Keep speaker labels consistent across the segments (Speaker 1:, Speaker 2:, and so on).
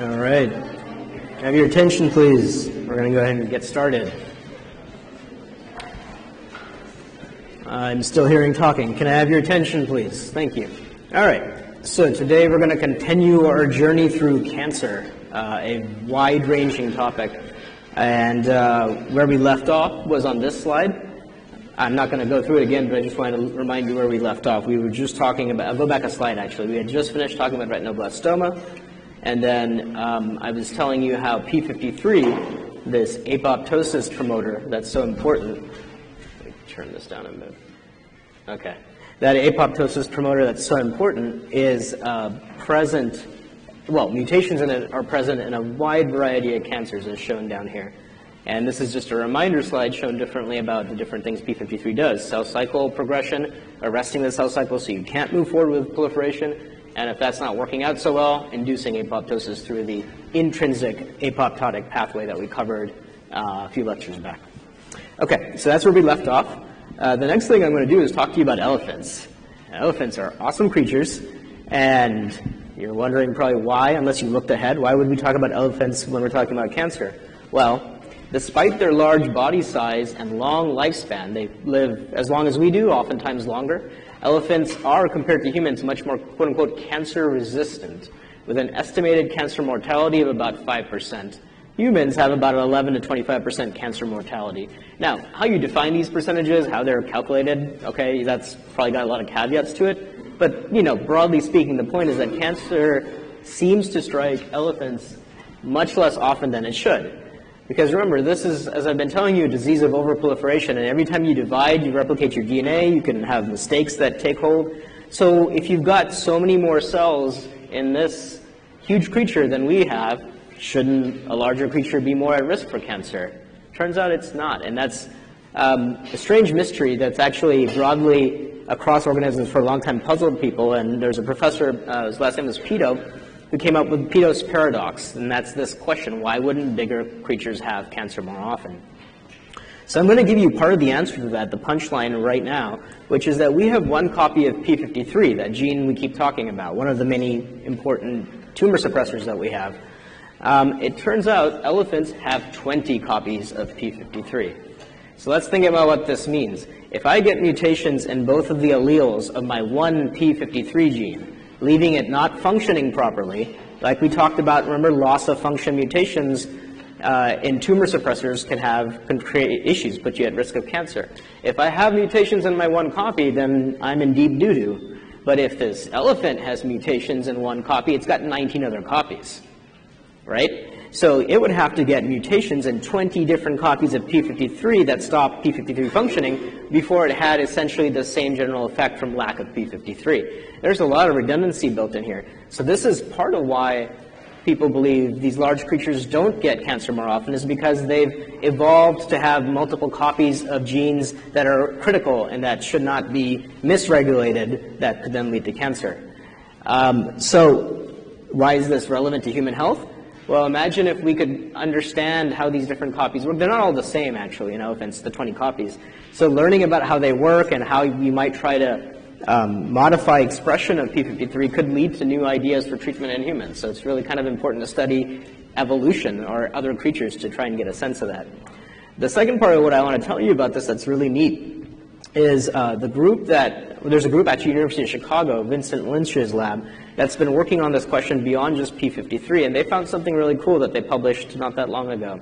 Speaker 1: All right. Have your attention, please. We're going to go ahead and get started. I'm still hearing talking. Can I have your attention, please? Thank you. All right. So today we're going to continue our journey through cancer, a wide-ranging topic. And where we left off was on this slide. I'm not going to go through it again, but I just want to remind you where we left off. We were just talking about, I'll go back a slide actually. We had just finished talking about retinoblastoma. And then I was telling you how P53, this apoptosis promoter that's so important. Let me turn this down a bit. Okay. That apoptosis promoter that's so important is present, well, mutations in it are present in a wide variety of cancers as shown down here. And this is just a reminder slide shown differently about the different things P53 does. Cell cycle progression, arresting the cell cycle so you can't move forward with proliferation. And if that's not working out so well, inducing apoptosis through the intrinsic apoptotic pathway that we covered a few lectures back. Okay, so that's where we left off. The next thing I'm going to do is talk to you about elephants. Elephants are awesome creatures, and you're wondering probably why, unless you looked ahead, why would we talk about elephants when we're talking about cancer? Well, despite their large body size and long lifespan, they live as long as we do, oftentimes longer. Elephants are, compared to humans, much more, quote-unquote, cancer-resistant, with an estimated cancer mortality of about 5%. Humans have about 11 to 25% cancer mortality. Now, how you define these percentages, how they're calculated, okay, that's probably got a lot of caveats to it. But, you know, broadly speaking, the point is that cancer seems to strike elephants much less often than it should. Because remember, this is, as I've been telling you, a disease of overproliferation, and every time you divide, you replicate your DNA, you can have mistakes that take hold. So if you've got so many more cells in this huge creature than we have, shouldn't a larger creature be more at risk for cancer? Turns out it's not, and that's a strange mystery that's actually broadly across organisms for a long time puzzled people, and there's a professor, his last name was Peto, who came up with Peto's paradox, and that's this question: why wouldn't bigger creatures have cancer more often? So I'm going to give you part of the answer to that, the punchline right now, which is that we have one copy of P53, that gene we keep talking about, one of the many important tumor suppressors that we have. It turns out elephants have 20 copies of P53. So let's think about what this means. If I get mutations in both of the alleles of my one P53 gene, leaving it not functioning properly, like we talked about, remember, loss of function mutations in tumor suppressors can create issues, put you at risk of cancer. If I have mutations in my one copy, then I'm in deep doo-doo. But if this elephant has mutations in one copy, it's got 19 other copies, right? So it would have to get mutations in 20 different copies of P53 that stop P53 functioning before it had essentially the same general effect from lack of P53. There's a lot of redundancy built in here. So this is part of why people believe these large creatures don't get cancer more often, is because they've evolved to have multiple copies of genes that are critical and that should not be misregulated that could then lead to cancer. So why is this relevant to human health? Well, imagine if we could understand how these different copies work. They're not all the same, actually, in elephants, the 20 copies. So learning about how they work and how we might try to modify expression of P53 could lead to new ideas for treatment in humans. So it's really kind of important to study evolution or other creatures to try and get a sense of that. The second part of what I want to tell you about this that's really neat is there's a group at the University of Chicago, Vincent Lynch's lab, that's been working on this question beyond just P53, and they found something really cool that they published not that long ago.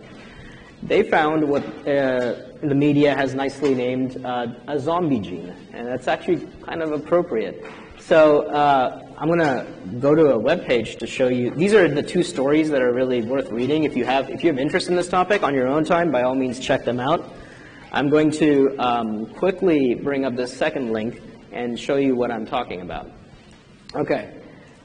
Speaker 1: They found what the media has nicely named a zombie gene, and that's actually kind of appropriate. So I'm going to go to a web page to show you. These are the two stories that are really worth reading. If you have interest in this topic on your own time, by all means check them out. I'm going to quickly bring up this second link and show you what I'm talking about. Okay,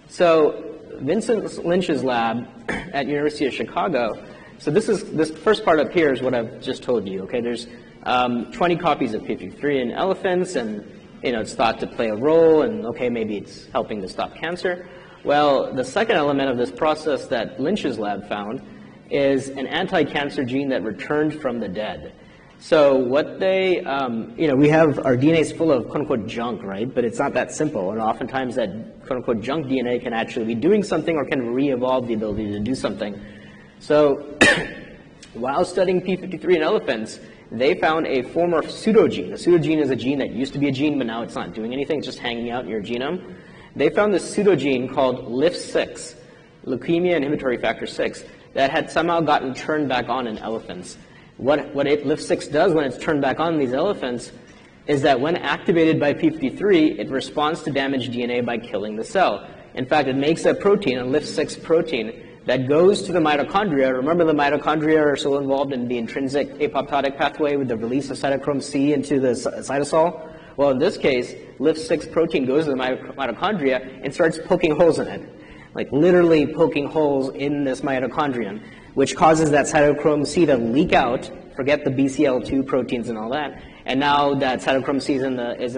Speaker 1: so Vincent Lynch's lab at University of Chicago. So this first part up here is what I've just told you. Okay, there's 20 copies of P53 in elephants, and it's thought to play a role, and okay, maybe it's helping to stop cancer. Well, the second element of this process that Lynch's lab found is an anti-cancer gene that returned from the dead. So what they, we have, our DNA is full of quote-unquote junk, right? But it's not that simple. And oftentimes that quote-unquote junk DNA can actually be doing something or can re-evolve the ability to do something. So while studying p53 in elephants, they found a former pseudogene. A pseudogene is a gene that used to be a gene, but now it's not doing anything. It's just hanging out in your genome. They found this pseudogene called LIF6, leukemia inhibitory factor 6, that had somehow gotten turned back on in elephants. What LIF6 does when it's turned back on in these elephants is that when activated by p53, it responds to damaged DNA by killing the cell. In fact, it makes a protein, a LIF6 protein, that goes to the mitochondria. Remember, the mitochondria are so involved in the intrinsic apoptotic pathway with the release of cytochrome C into the cytosol. Well, in this case, LIF6 protein goes to the mitochondria and starts poking holes in it, like literally poking holes in this mitochondrion, which causes that cytochrome C to leak out, forget the BCL2 proteins and all that, and now that cytochrome C is in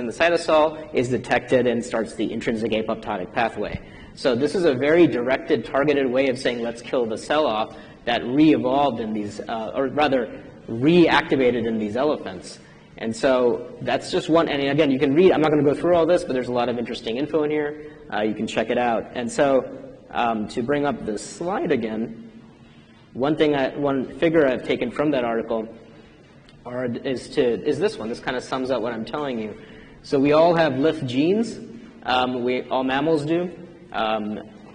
Speaker 1: the cytosol, is detected and starts the intrinsic apoptotic pathway. So this is a very directed, targeted way of saying let's kill the cell off that re-evolved in these, or rather reactivated in these elephants. And so that's just one, and again, you can read, I'm not going to go through all this, but there's a lot of interesting info in here. You can check it out. And so to bring up this slide again, one figure I've taken from that article is this one. This kind of sums up what I'm telling you. So we all have LIF genes. All mammals do.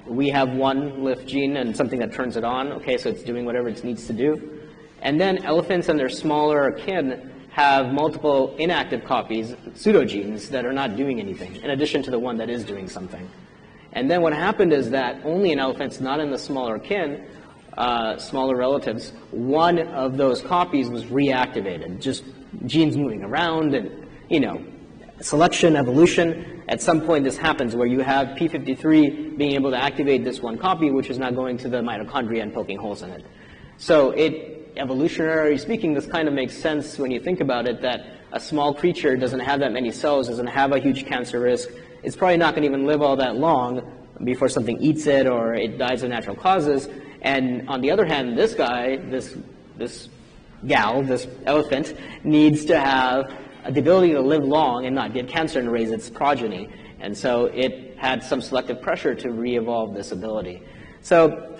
Speaker 1: We have one LIF gene and something that turns it on. Okay, so it's doing whatever it needs to do. And then elephants and their smaller kin have multiple inactive copies, pseudogenes, that are not doing anything, in addition to the one that is doing something. And then what happened is that only in elephants, not in the smaller kin, smaller relatives, one of those copies was reactivated. Just genes moving around and, selection, evolution. At some point this happens where you have p53 being able to activate this one copy, which is now going to the mitochondria and poking holes in it. So evolutionarily speaking, this kind of makes sense when you think about it, that a small creature doesn't have that many cells, doesn't have a huge cancer risk. It's probably not going to even live all that long before something eats it or it dies of natural causes. And on the other hand, this guy, this gal, this elephant, needs to have the ability to live long and not get cancer and raise its progeny. And so it had some selective pressure to re-evolve this ability. So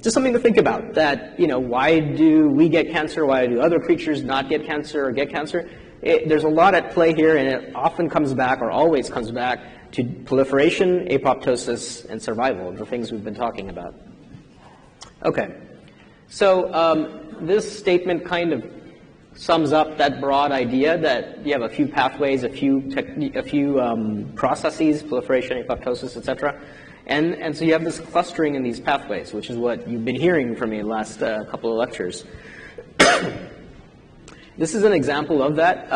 Speaker 1: just something to think about, that, why do we get cancer? Why do other creatures not get cancer or get cancer? There's a lot at play here, and it often comes back, or always comes back, to proliferation, apoptosis, and survival, the things we've been talking about. Okay, so this statement kind of sums up that broad idea that you have a few pathways, a few processes, proliferation, apoptosis, etc. And so you have this clustering in these pathways, which is what you've been hearing from me the last couple of lectures. This is an example of that.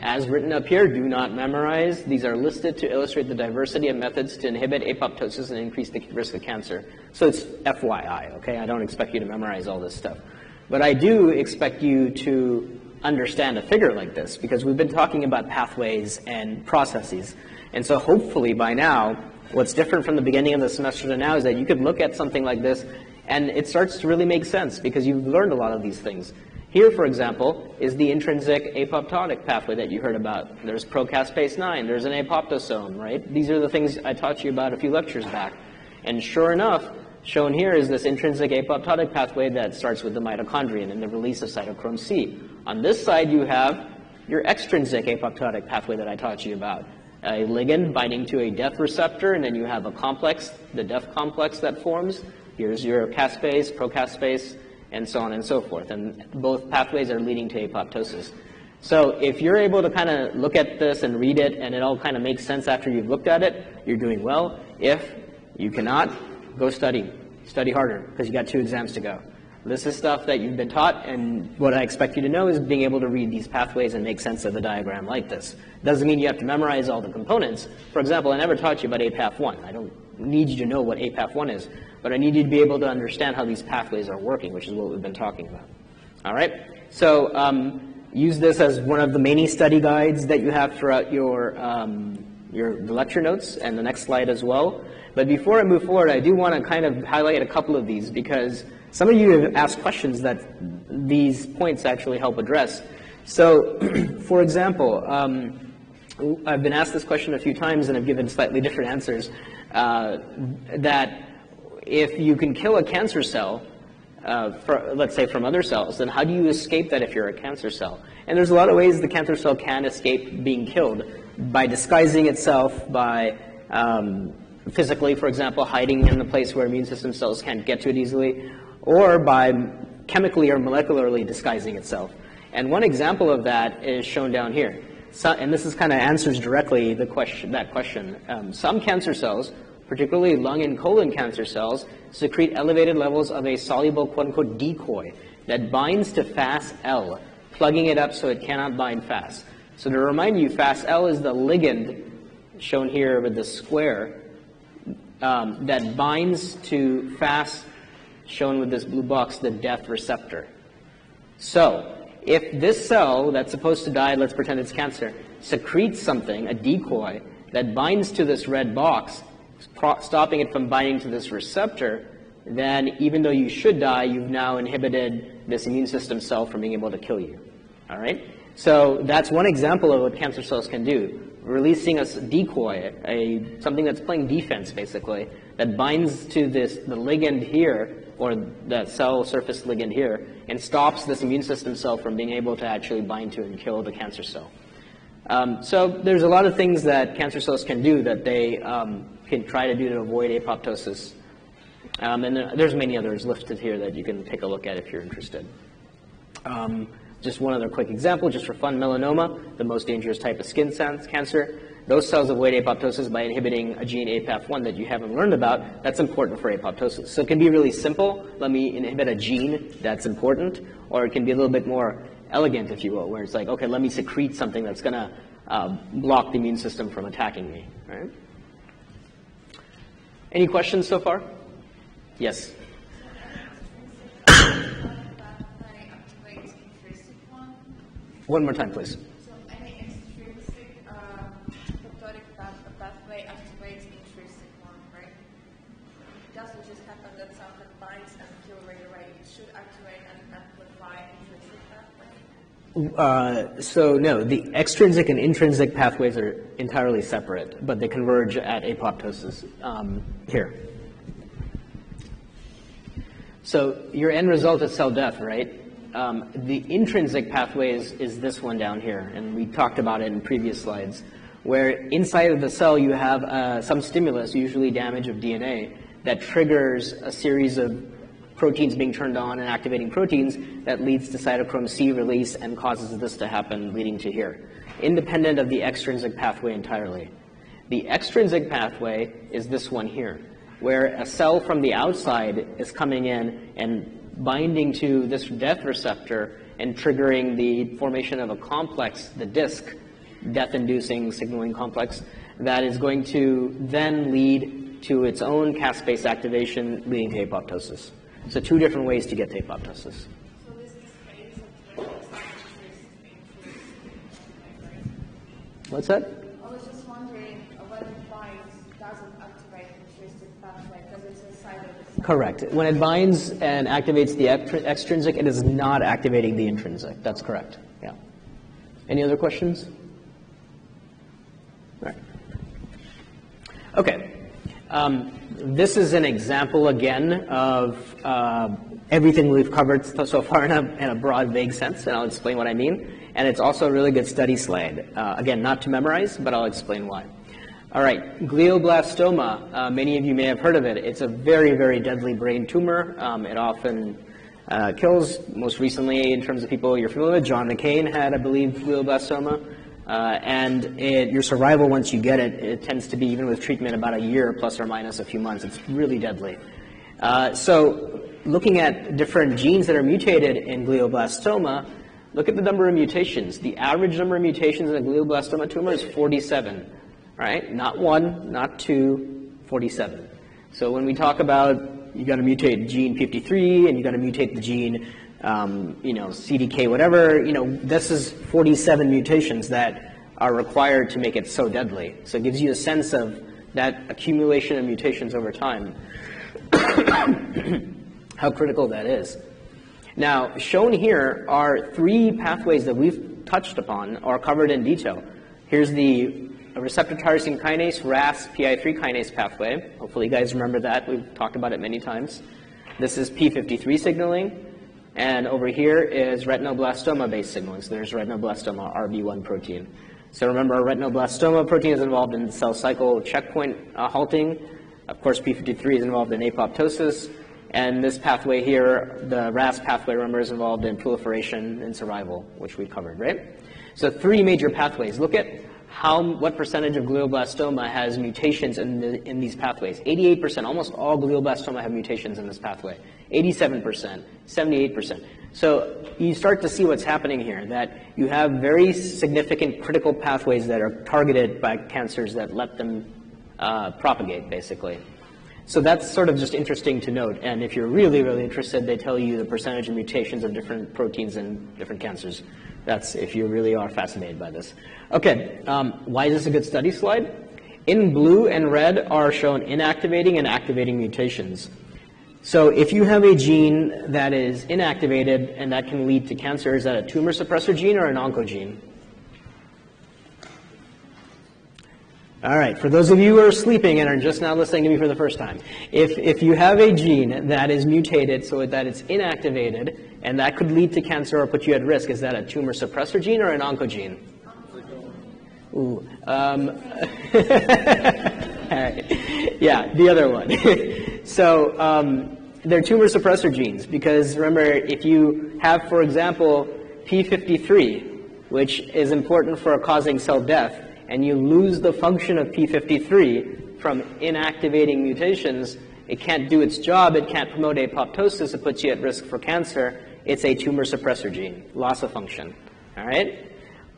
Speaker 1: As written up here, do not memorize. These are listed to illustrate the diversity of methods to inhibit apoptosis and increase the risk of cancer. So it's FYI, okay? I don't expect you to memorize all this stuff. But I do expect you to understand a figure like this, because we've been talking about pathways and processes. And so hopefully by now, what's different from the beginning of the semester to now is that you could look at something like this and it starts to really make sense because you've learned a lot of these things. Here, for example, is the intrinsic apoptotic pathway that you heard about. There's procaspase 9, there's an apoptosome, right? These are the things I taught you about a few lectures back. And sure enough, shown here is this intrinsic apoptotic pathway that starts with the mitochondrion and the release of cytochrome C. On this side, you have your extrinsic apoptotic pathway that I taught you about. A ligand binding to a death receptor, and then you have a complex, the death complex that forms. Here's your caspase, procaspase, and so on and so forth. And both pathways are leading to apoptosis. So if you're able to kind of look at this and read it, and it all kind of makes sense after you've looked at it, you're doing well. If you cannot, go study. Study harder, because you got 2 exams to go. This is stuff that you've been taught, and what I expect you to know is being able to read these pathways and make sense of the diagram like this. Doesn't mean you have to memorize all the components. For example, I never taught you about APAF1. I don't need you to know what APAF1 is, but I need you to be able to understand how these pathways are working, which is what we've been talking about. All right? So use this as one of the many study guides that you have throughout your lecture notes and the next slide as well. But before I move forward, I do want to kind of highlight a couple of these because some of you have asked questions that these points actually help address. So, for example, I've been asked this question a few times and I've given slightly different answers, that if you can kill a cancer cell, let's say from other cells, then how do you escape that if you're a cancer cell? And there's a lot of ways the cancer cell can escape being killed: by disguising itself, by physically, for example, hiding in the place where immune system cells can't get to it easily, or by chemically or molecularly disguising itself. And one example of that is shown down here. So, and this is kind of answers directly that question. Some cancer cells, particularly lung and colon cancer cells, secrete elevated levels of a soluble quote-unquote decoy that binds to FAS-L, plugging it up so it cannot bind fast. So to remind you, FAS-L is the ligand shown here with the square that binds to FAS, shown with this blue box, the death receptor. So if this cell that's supposed to die, let's pretend it's cancer, secretes something, a decoy, that binds to this red box, stopping it from binding to this receptor, then even though you should die, you've now inhibited this immune system cell from being able to kill you. All right? So that's one example of what cancer cells can do. Releasing a decoy, something that's playing defense, basically, that binds to the ligand here, or the cell surface ligand here, and stops this immune system cell from being able to actually bind to and kill the cancer cell. So there's a lot of things that cancer cells can do that they can try to do to avoid apoptosis. And there's many others listed here that you can take a look at if you're interested. Just one other quick example, just for fun: melanoma, the most dangerous type of skin cancer. Those cells avoid apoptosis by inhibiting a gene APAF1 that you haven't learned about. That's important for apoptosis. So it can be really simple. Let me inhibit a gene that's important. Or it can be a little bit more elegant, if you will, where it's like, okay, let me secrete something that's going to block the immune system from attacking me. Right? Any questions so far? Yes? One more time, please.
Speaker 2: So any extrinsic apoptotic pathway activates intrinsic one, right? It doesn't just happen that something binds and kills right away. It should activate and amplify intrinsic pathway.
Speaker 1: So no, the extrinsic and intrinsic pathways are entirely separate, but they converge at apoptosis here. So your end result is cell death, right? The intrinsic pathway is this one down here, and we talked about it in previous slides, where inside of the cell you have some stimulus, usually damage of DNA, that triggers a series of proteins being turned on and activating proteins that leads to cytochrome C release and causes this to happen, leading to here, independent of the extrinsic pathway entirely. The extrinsic pathway is this one here, where a cell from the outside is coming in and binding to this death receptor and triggering the formation of a complex, the DISC, death-inducing signaling complex, that is going to then lead to its own caspase activation, leading to apoptosis. So two different ways to get to apoptosis.
Speaker 2: So this is phase of
Speaker 1: What's that?
Speaker 2: I was just wondering when it binds, doesn't activate intrinsic pathway because it's inside of the cell.
Speaker 1: Correct. When it binds and activates the extrinsic, it is not activating the intrinsic. That's correct. Yeah. Any other questions? All right. Okay. This is an example again of everything we've covered so far in a broad, vague sense, and I'll explain what I mean. And it's also a really good study slide. Again, not to memorize, but I'll explain why. All right, glioblastoma, many of you may have heard of it. It's a very, very deadly brain tumor. It often kills. Most recently, in terms of people you're familiar with, John McCain had, I believe, glioblastoma. And your survival once you get it, it tends to be, even with treatment, about a year plus or minus a few months. It's really deadly. So looking at different genes that are mutated in glioblastoma, look at the number of mutations. The average number of mutations in a glioblastoma tumor is 47. Right? Not 1, not 2, 47. So when we talk about you got to mutate gene 53 and you got to mutate the gene, CDK whatever, this is 47 mutations that are required to make it so deadly. So it gives you a sense of that accumulation of mutations over time, how critical that is. Now, shown here are 3 pathways that we've touched upon or covered in detail. Here's the receptor tyrosine kinase, RAS, PI3 kinase pathway. Hopefully you guys remember that. We've talked about it many times. This is P53 signaling. And over here is retinoblastoma-based signaling. So there's retinoblastoma, RB1 protein. So remember, retinoblastoma protein is involved in cell cycle checkpoint halting. Of course, P53 is involved in apoptosis. And this pathway here, the RAS pathway, remember, is involved in proliferation and survival, which we covered, right? So 3 major pathways. Look at what percentage of glioblastoma has mutations in these pathways. 88%, almost all glioblastoma have mutations in this pathway. 87%, 78%. So you start to see what's happening here, that you have very significant critical pathways that are targeted by cancers that let them propagate, basically. So that's sort of just interesting to note. And if you're really, really interested, they tell you the percentage of mutations of different proteins in different cancers. That's if you really are fascinated by this. Okay, why is this a good study slide? In blue and red are shown inactivating and activating mutations. So if you have a gene that is inactivated and that can lead to cancer, is that a tumor suppressor gene or an oncogene? All right, for those of you who are sleeping and are just now listening to me for the first time, if you have a gene that is mutated so that it's inactivated and that could lead to cancer or put you at risk, is that a tumor suppressor gene or an oncogene? Ooh. All right. Yeah, the other one. So they're tumor suppressor genes because remember, if you have, for example, P53, which is important for causing cell death, and you lose the function of P53 from inactivating mutations, it can't do its job, it can't promote apoptosis, it puts you at risk for cancer. It's a tumor suppressor gene, loss of function. All right?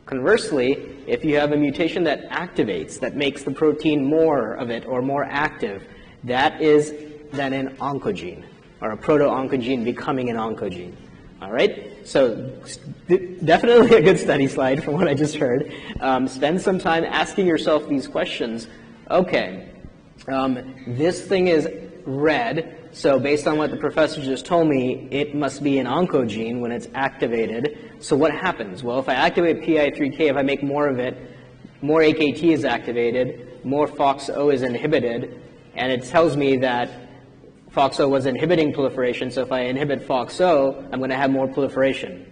Speaker 1: Conversely, if you have a mutation that activates, that makes the protein more of it or more active, that is then an oncogene, or a proto-oncogene becoming an oncogene. All right? So definitely a good study slide from what I just heard. Spend some time asking yourself these questions. Okay, this thing is red, so based on what the professor just told me, it must be an oncogene when it's activated. So what happens? Well, if I activate PI3K, if I make more of it, more AKT is activated, more FOXO is inhibited, and it tells me that FOXO was inhibiting proliferation, so if I inhibit FOXO, I'm going to have more proliferation.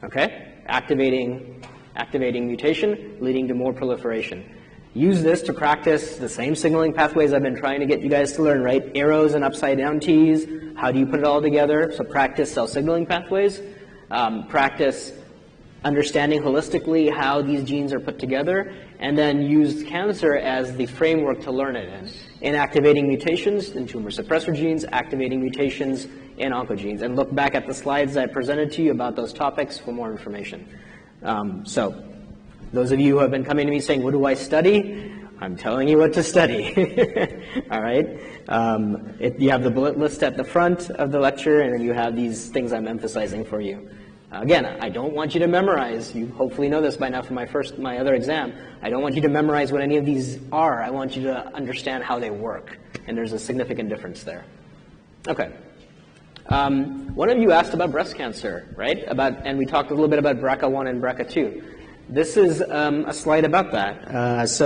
Speaker 1: Okay? Activating mutation, leading to more proliferation. Use this to practice the same signaling pathways I've been trying to get you guys to learn, right? Arrows and upside down T's. How do you put it all together? So practice cell signaling pathways. Practice understanding holistically how these genes are put together, and then use cancer as the framework to learn it in activating mutations in tumor suppressor genes, activating mutations in oncogenes, and look back at the slides I presented to you about those topics for more information. So those of you who have been coming to me saying, what do I study? I'm telling you what to study. All right? You have the bullet list at the front of the lecture, and then you have these things I'm emphasizing for you. Again, I don't want you to memorize. You hopefully know this by now from my other exam. I don't want you to memorize what any of these are. I want you to understand how they work. And there's a significant difference there. Okay. One of you asked about breast cancer, right? And we talked a little bit about BRCA1 and BRCA2. This is a slide about that. As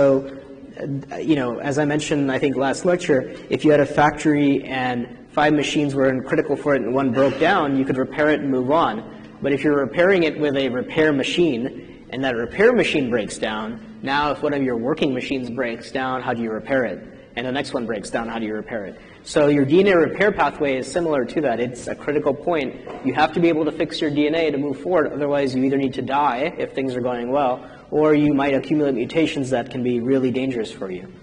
Speaker 1: I mentioned, I think last lecture, if you had a factory and 5 machines were critical for it and one broke down, you could repair it and move on. But if you're repairing it with a repair machine and that repair machine breaks down, now if one of your working machines breaks down, how do you repair it? And the next one breaks down, how do you repair it? So your DNA repair pathway is similar to that. It's a critical point. You have to be able to fix your DNA to move forward. Otherwise, you either need to die if things are going well, or you might accumulate mutations that can be really dangerous for you.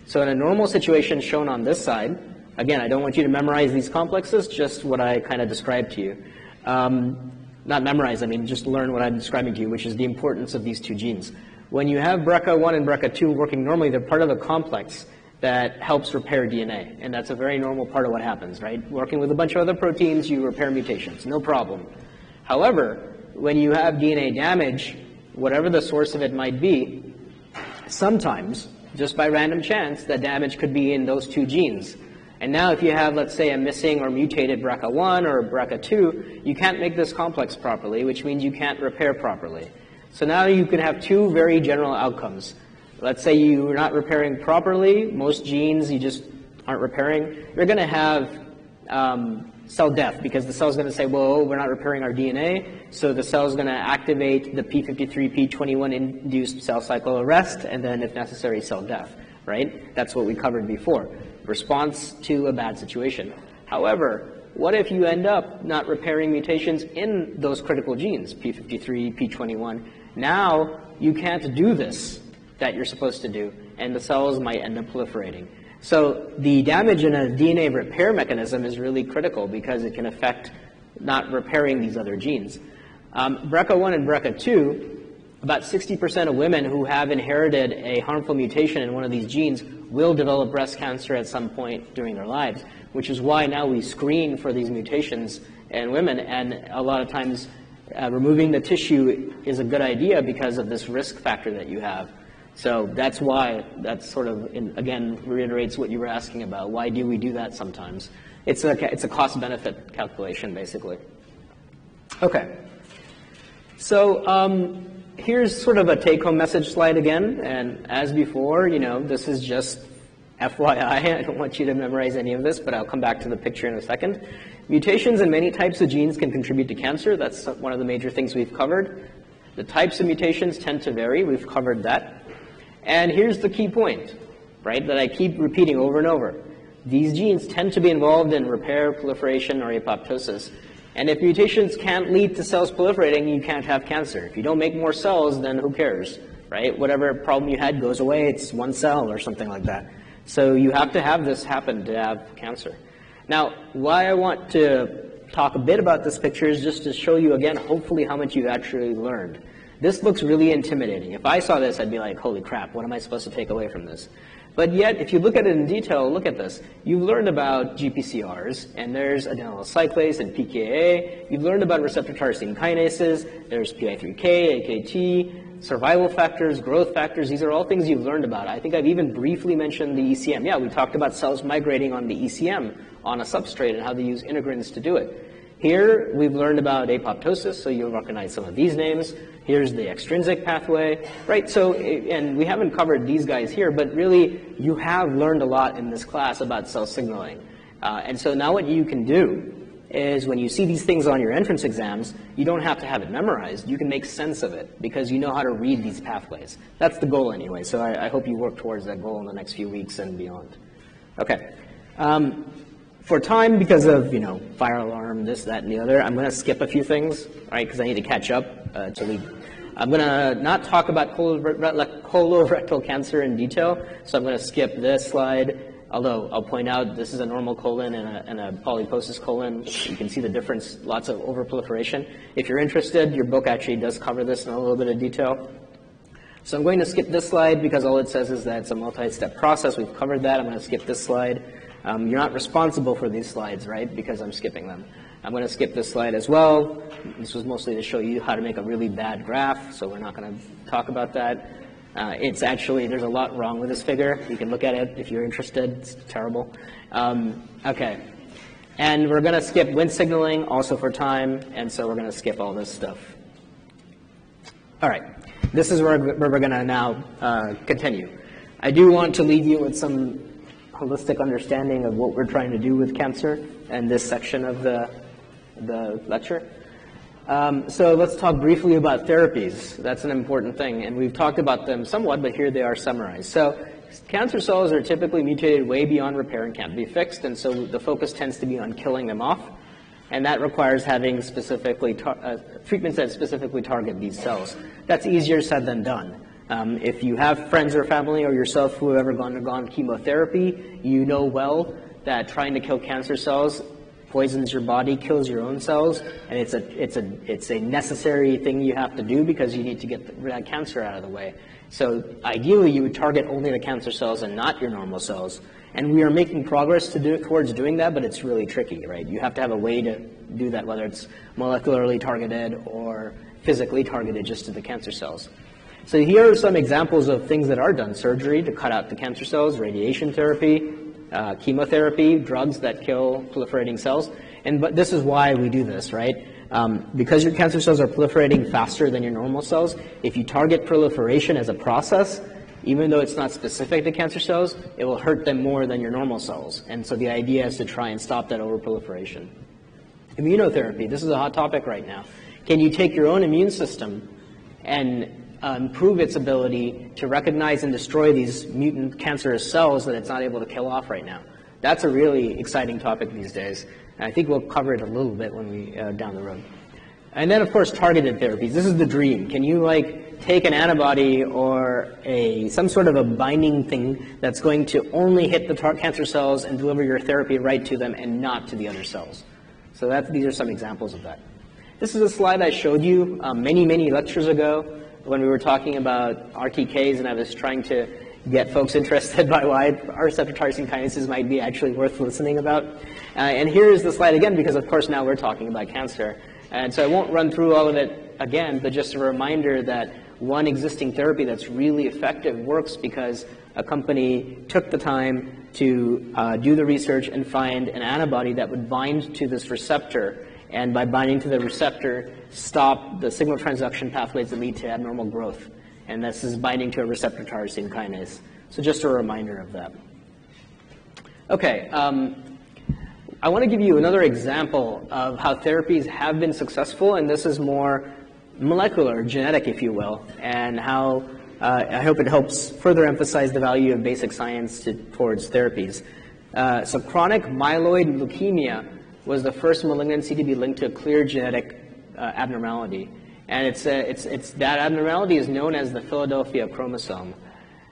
Speaker 1: So in a normal situation shown on this side, again, I don't want you to memorize these complexes, just what I kind of described to you. Not memorize, I mean just learn what I'm describing to you, which is the importance of these 2 genes. When you have BRCA1 and BRCA2 working normally, they're part of a complex that helps repair DNA, and that's a very normal part of what happens, right? Working with a bunch of other proteins, you repair mutations, no problem. However, when you have DNA damage, whatever the source of it might be, sometimes, just by random chance, the damage could be in those 2 genes. And now if you have, let's say, a missing or mutated BRCA1 or BRCA2, you can't make this complex properly, which means you can't repair properly. So now you can have two very general outcomes. Let's say you're not repairing properly, most genes you just aren't repairing. You're going to have cell death, because the cell's going to say, well, we're not repairing our DNA, so the cell's going to activate the p53, p21 induced cell cycle arrest, and then if necessary, cell death, right? That's what we covered before. Response to a bad situation. However, what if you end up not repairing mutations in those critical genes, p53, p21? Now you can't do this that you're supposed to do, and the cells might end up proliferating. So the damage in a DNA repair mechanism is really critical because it can affect not repairing these other genes. BRCA1 and BRCA2, about 60% of women who have inherited a harmful mutation in one of these genes will develop breast cancer at some point during their lives, which is why now we screen for these mutations in women, and a lot of times removing the tissue is a good idea because of this risk factor that you have. So that's why, that sort of, again, reiterates what you were asking about. Why do we do that sometimes? It's a cost-benefit calculation, basically. Okay. So here's sort of a take-home message slide again. And as before, you know, this is just FYI. I don't want you to memorize any of this, but I'll come back to the picture in a second. Mutations in many types of genes can contribute to cancer. That's one of the major things we've covered. The types of mutations tend to vary. We've covered that. And here's the key point, right, that I keep repeating over and over. These genes tend to be involved in repair, proliferation, or apoptosis. And if mutations can't lead to cells proliferating, you can't have cancer. If you don't make more cells, then who cares, right? Whatever problem you had goes away. It's one cell or something like that. So you have to have this happen to have cancer. Now, why I want to talk a bit about this picture is just to show you again, hopefully, how much you've actually learned. This looks really intimidating. If I saw this, I'd be like, holy crap, what am I supposed to take away from this? But yet, if you look at it in detail, look at this. You've learned about GPCRs, and there's adenylyl cyclase and pKa. You've learned about receptor tyrosine kinases. There's PI3K, AKT, survival factors, growth factors. These are all things you've learned about. I think I've even briefly mentioned the ECM. Yeah, we talked about cells migrating on the ECM on a substrate and how they use integrins to do it. Here, we've learned about apoptosis, so you'll recognize some of these names. Here's the extrinsic pathway, right? So, and we haven't covered these guys here, but really, you have learned a lot in this class about cell signaling. And so now what you can do is when you see these things on your entrance exams, you don't have to have it memorized. You can make sense of it because you know how to read these pathways. That's the goal anyway, so I hope you work towards that goal in the next few weeks and beyond. Okay. For time, because of, you know, fire alarm, this, that, and the other, I'm going to skip a few things, right, because I need to catch up to lead. I'm going to not talk about colorectal cancer in detail, so I'm going to skip this slide, although I'll point out this is a normal colon and a polyposis colon. You can see the difference, lots of overproliferation. If you're interested, your book actually does cover this in a little bit of detail. So I'm going to skip this slide because all it says is that it's a multi-step process. We've covered that. I'm going to skip this slide. You're not responsible for these slides, right, because I'm skipping them. I'm going to skip this slide as well. This was mostly to show you how to make a really bad graph, so we're not going to talk about that. It's actually, there's a lot wrong with this figure. You can look at it if you're interested. It's terrible. Okay. And we're going to skip Wnt signaling also for time, and so we're going to skip all this stuff. All right. This is where we're going to now continue. I do want to leave you with some holistic understanding of what we're trying to do with cancer and this section of the lecture. So let's talk briefly about therapies. That's an important thing, and we've talked about them somewhat, but here they are summarized. So cancer cells are typically mutated way beyond repair and can't be fixed, and so the focus tends to be on killing them off, and that requires having specifically treatments that specifically target these cells. That's easier said than done. If you have friends or family or yourself who have ever undergone chemotherapy, you know well that trying to kill cancer cells poisons your body, kills your own cells, and it's a necessary thing you have to do because you need to get that cancer out of the way. So ideally, you would target only the cancer cells and not your normal cells. And we are making progress towards doing that, but it's really tricky, right? You have to have a way to do that, whether it's molecularly targeted or physically targeted just to the cancer cells. So here are some examples of things that are done. Surgery to cut out the cancer cells, radiation therapy, chemotherapy, drugs that kill proliferating cells. But this is why we do this, right? Because your cancer cells are proliferating faster than your normal cells, if you target proliferation as a process, even though it's not specific to cancer cells, it will hurt them more than your normal cells. And so the idea is to try and stop that overproliferation. Immunotherapy, this is a hot topic right now. Can you take your own immune system and improve its ability to recognize and destroy these mutant cancerous cells that it's not able to kill off right now? That's a really exciting topic these days. And I think we'll cover it a little bit when we down the road. And then, of course, targeted therapies. This is the dream. Can you take an antibody or some sort of a binding thing that's going to only hit the cancer cells and deliver your therapy right to them and not to the other cells? So these are some examples of that. This is a slide I showed you many, many lectures ago when we were talking about RTKs, and I was trying to get folks interested by why our receptor tyrosine kinases might be actually worth listening about. And here is the slide again, because of course now we're talking about cancer. And so I won't run through all of it again, but just a reminder that one existing therapy that's really effective works because a company took the time to do the research and find an antibody that would bind to this receptor, and by binding to the receptor, stop the signal transduction pathways that lead to abnormal growth. And this is binding to a receptor tyrosine kinase. So just a reminder of that. Okay, I want to give you another example of how therapies have been successful, and this is more molecular, genetic, if you will, and how I hope it helps further emphasize the value of basic science towards therapies. So chronic myeloid leukemia was the first malignancy to be linked to a clear genetic abnormality. And that abnormality is known as the Philadelphia chromosome.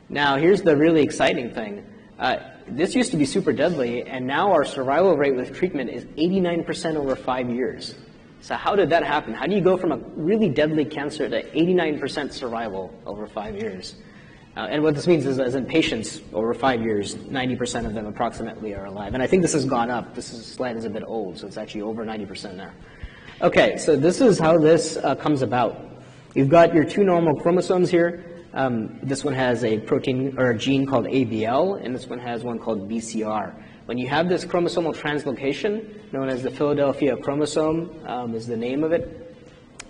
Speaker 1: Now, here's the really exciting thing. This used to be super deadly, and now our survival rate with treatment is 89% over 5 years. So how did that happen? How do you go from a really deadly cancer to 89% survival over 5 years? And what this means is, as in patients over 5 years, 90% of them approximately are alive. And I think this has gone up. This slide is a bit old, so it's actually over 90% now. Okay, so this is how this comes about. You've got your two normal chromosomes here. This one has a protein or a gene called ABL, and this one has one called BCR. When you have this chromosomal translocation, known as the Philadelphia chromosome is the name of it,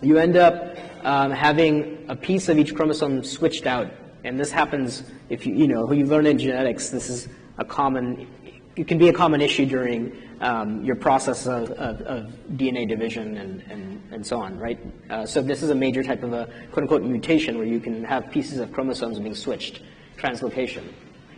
Speaker 1: you end up having a piece of each chromosome switched out. And this happens if you learn in genetics. This is it can be a common issue during your process of DNA division and so on, right? So this is a major type of a quote-unquote mutation where you can have pieces of chromosomes being switched, translocation.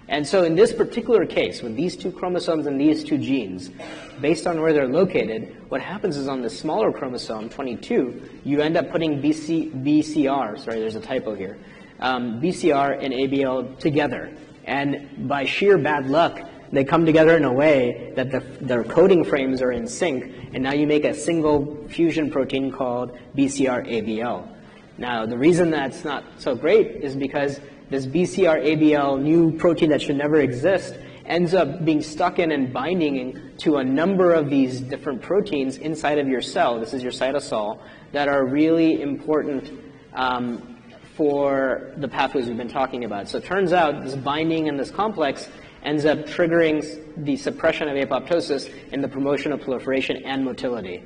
Speaker 1: And so in this particular case, with these two chromosomes and these two genes, based on where they're located, what happens is on the smaller chromosome, 22, you end up putting BCR, sorry, there's a typo here, BCR and ABL together. And by sheer bad luck, they come together in a way that their coding frames are in sync, and now you make a single fusion protein called BCR-ABL. Now, the reason that's not so great is because this BCR-ABL new protein that should never exist ends up being stuck in and binding to a number of these different proteins inside of your cell. This is your cytosol, that are really important for the pathways we've been talking about. So it turns out this binding in this complex ends up triggering the suppression of apoptosis and the promotion of proliferation and motility.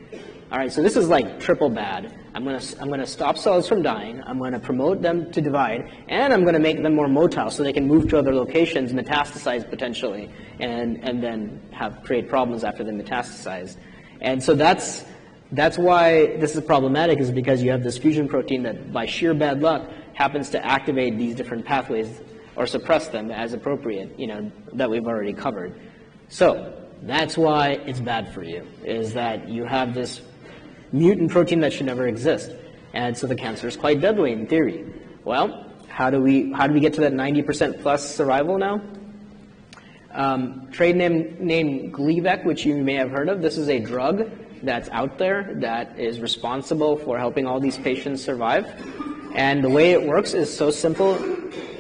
Speaker 1: All right, so this is like triple bad. I'm going to stop cells from dying. I'm going to promote them to divide, and I'm going to make them more motile so they can move to other locations, metastasize potentially, and then create problems after they metastasize. And so that's why this is problematic, is because you have this fusion protein that, by sheer bad luck, happens to activate these different pathways or suppress them as appropriate, that we've already covered. So that's why it's bad for you, is that you have this mutant protein that should never exist. And so the cancer is quite deadly in theory. Well, how do we get to that 90% plus survival now? Trade name Gleevec, which you may have heard of. This is a drug that's out there that is responsible for helping all these patients survive. And the way it works is so simple.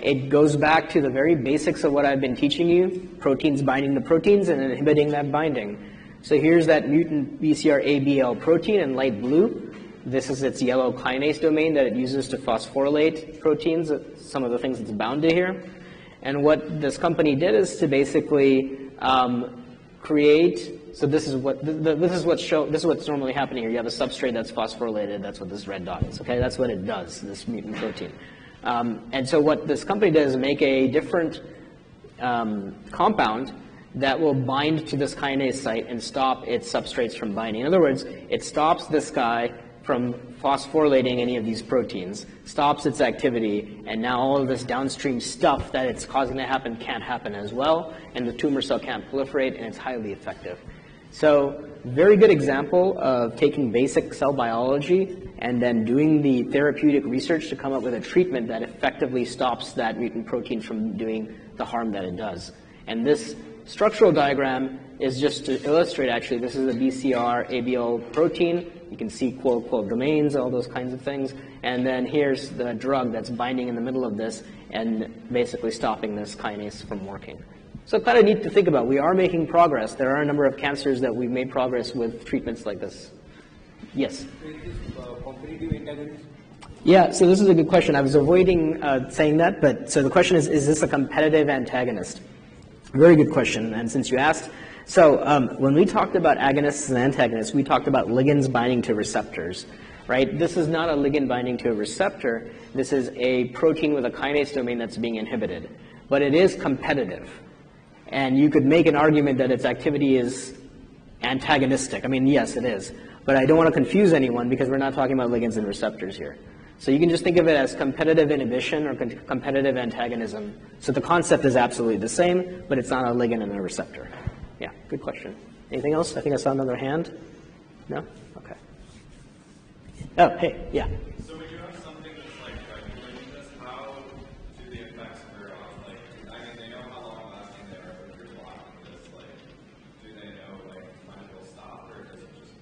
Speaker 1: It goes back to the very basics of what I've been teaching you, proteins binding the proteins and inhibiting that binding. So here's that mutant BCR-ABL protein in light blue. This is its yellow kinase domain that it uses to phosphorylate proteins, some of the things it's bound to here. And what this company did is to basically create, so this is what's normally happening here. You have a substrate that's phosphorylated. That's what this red dot is. Okay, that's what it does. This mutant protein. And so what this company does is make a different compound that will bind to this kinase site and stop its substrates from binding. In other words, it stops this guy from phosphorylating any of these proteins, stops its activity, and now all of this downstream stuff that it's causing to happen can't happen as well, and the tumor cell can't proliferate, and it's highly effective. So very good example of taking basic cell biology and then doing the therapeutic research to come up with a treatment that effectively stops that mutant protein from doing the harm that it does. And this structural diagram is just to illustrate, actually, this is a BCR-ABL protein. You can see quote domains, all those kinds of things. And then here's the drug that's binding in the middle of this and basically stopping this kinase from working. So kind of neat to think about. We are making progress. There are a number of cancers that we've made progress with treatments like this. Yes?
Speaker 3: Competitive antagonist?
Speaker 1: Yeah, so this is a good question. I was avoiding saying that, but so the question is this a competitive antagonist? Very good question, and since you asked, so when we talked about agonists and antagonists, we talked about ligands binding to receptors, right? This is not a ligand binding to a receptor. This is a protein with a kinase domain that's being inhibited, but it is competitive. And you could make an argument that its activity is antagonistic. I mean, yes, it is. But I don't want to confuse anyone because we're not talking about ligands and receptors here. So you can just think of it as competitive inhibition or competitive antagonism. So the concept is absolutely the same, but it's not a ligand and a receptor. Yeah, good question. Anything else? I think I saw another hand. No? Okay. Oh, hey, yeah.
Speaker 4: So when you have something that's like doing this, how do the effects wear off? Like, I mean, they know how long lasting they are, but if you're blocking this, like, do they know like when it will stop, or does it just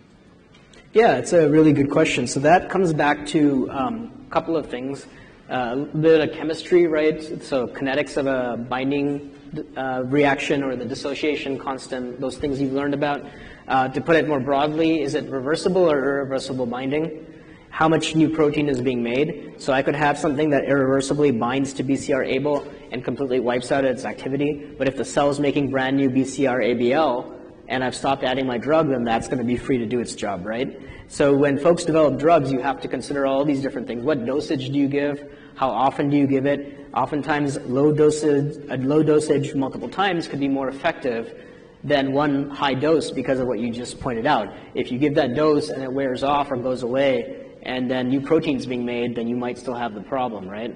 Speaker 4: continue?
Speaker 1: Yeah, it's a really good question. So that comes back to a couple of things. A little bit of chemistry, right? So kinetics of a binding reaction or the dissociation constant, those things you've learned about. To put it more broadly, is it reversible or irreversible binding? How much new protein is being made? So I could have something that irreversibly binds to BCR-ABL and completely wipes out its activity, but if the cell is making brand new BCR-ABL, and I've stopped adding my drug, then that's going to be free to do its job, right? So when folks develop drugs, you have to consider all these different things. What dosage do you give? How often do you give it? Oftentimes, low dosage multiple times could be more effective than one high dose because of what you just pointed out. If you give that dose and it wears off or goes away, and then new protein's being made, then you might still have the problem, right?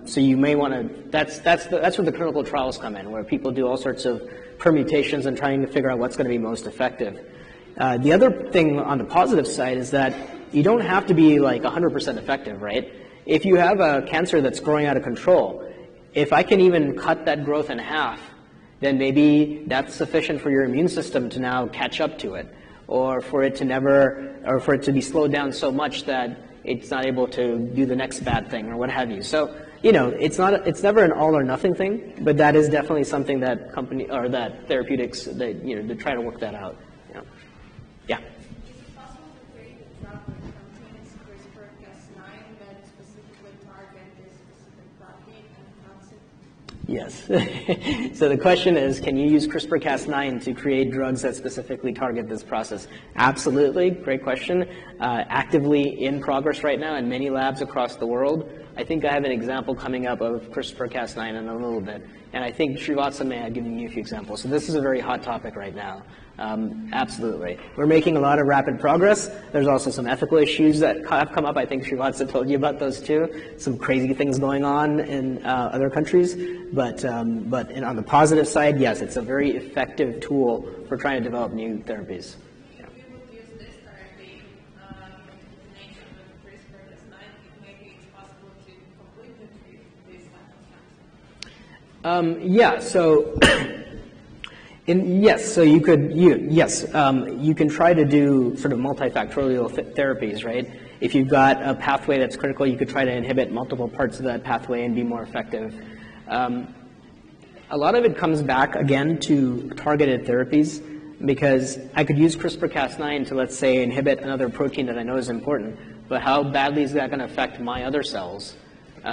Speaker 1: So you may want to, that's where the clinical trials come in, where people do all sorts of permutations and trying to figure out what's going to be most effective. The other thing on the positive side is that you don't have to be like 100% effective, right? If you have a cancer that's growing out of control, if I can even cut that growth in half, then maybe that's sufficient for your immune system to now catch up to it, or for it to be slowed down so much that it's not able to do the next bad thing or what have you. So, you know, it's never an all or nothing thing, but that is definitely something that that therapeutics, they try to work that out. You know. Yeah.
Speaker 2: Is it possible to create a drug that contains CRISPR-Cas9 that specifically target this specific protein and cuts it?
Speaker 1: Yes. So the question is, can you use CRISPR-Cas9 to create drugs that specifically target this process? Absolutely. Great question. Actively in progress right now in many labs across the world. I think I have an example coming up of CRISPR-Cas9 in a little bit. And I think Srivatsa may have given you a few examples. So this is a very hot topic right now. Absolutely. We're making a lot of rapid progress. There's also some ethical issues that have come up. I think Srivatsa told you about those too. Some crazy things going on in other countries. But on the positive side, yes, it's a very effective tool for trying to develop new therapies.
Speaker 2: If we would use this therapy in combination with CRISPR-Cas9, maybe it's possible to completely treat this type of cancer.
Speaker 1: Yeah. So. Yes, so you can try to do sort of multifactorial therapies, right? If you've got a pathway that's critical, you could try to inhibit multiple parts of that pathway and be more effective. A lot of it comes back, again, to targeted therapies, because I could use CRISPR-Cas9 to, let's say, inhibit another protein that I know is important, but how badly is that going to affect my other cells?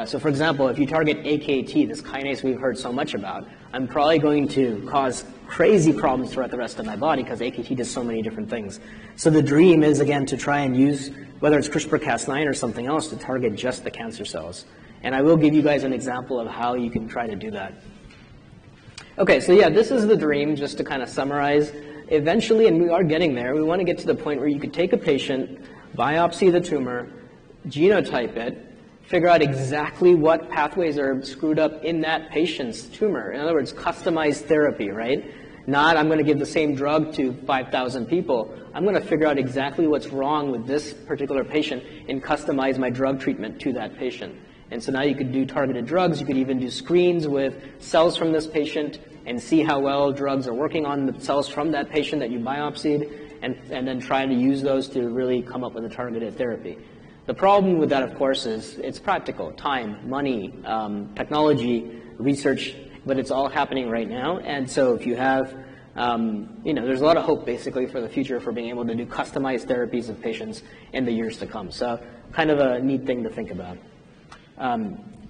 Speaker 1: So for example, if you target AKT, this kinase we've heard so much about, I'm probably going to cause crazy problems throughout the rest of my body because AKT does so many different things. So the dream is, again, to try and use, whether it's CRISPR-Cas9 or something else, to target just the cancer cells. And I will give you guys an example of how you can try to do that. Okay, so yeah, this is the dream, just to kind of summarize. Eventually, and we are getting there, we want to get to the point where you could take a patient, biopsy the tumor, genotype it, figure out exactly what pathways are screwed up in that patient's tumor. In other words, customized therapy, right? Not I'm going to give the same drug to 5,000 people. I'm going to figure out exactly what's wrong with this particular patient and customize my drug treatment to that patient. And so now you could do targeted drugs. You could even do screens with cells from this patient and see how well drugs are working on the cells from that patient that you biopsied, and then try to use those to really come up with a targeted therapy. The problem with that, of course, is it's practical, time, money, technology, research, but it's all happening right now. And so if you have, there's a lot of hope basically for the future for being able to do customized therapies of patients in the years to come. So kind of a neat thing to think about.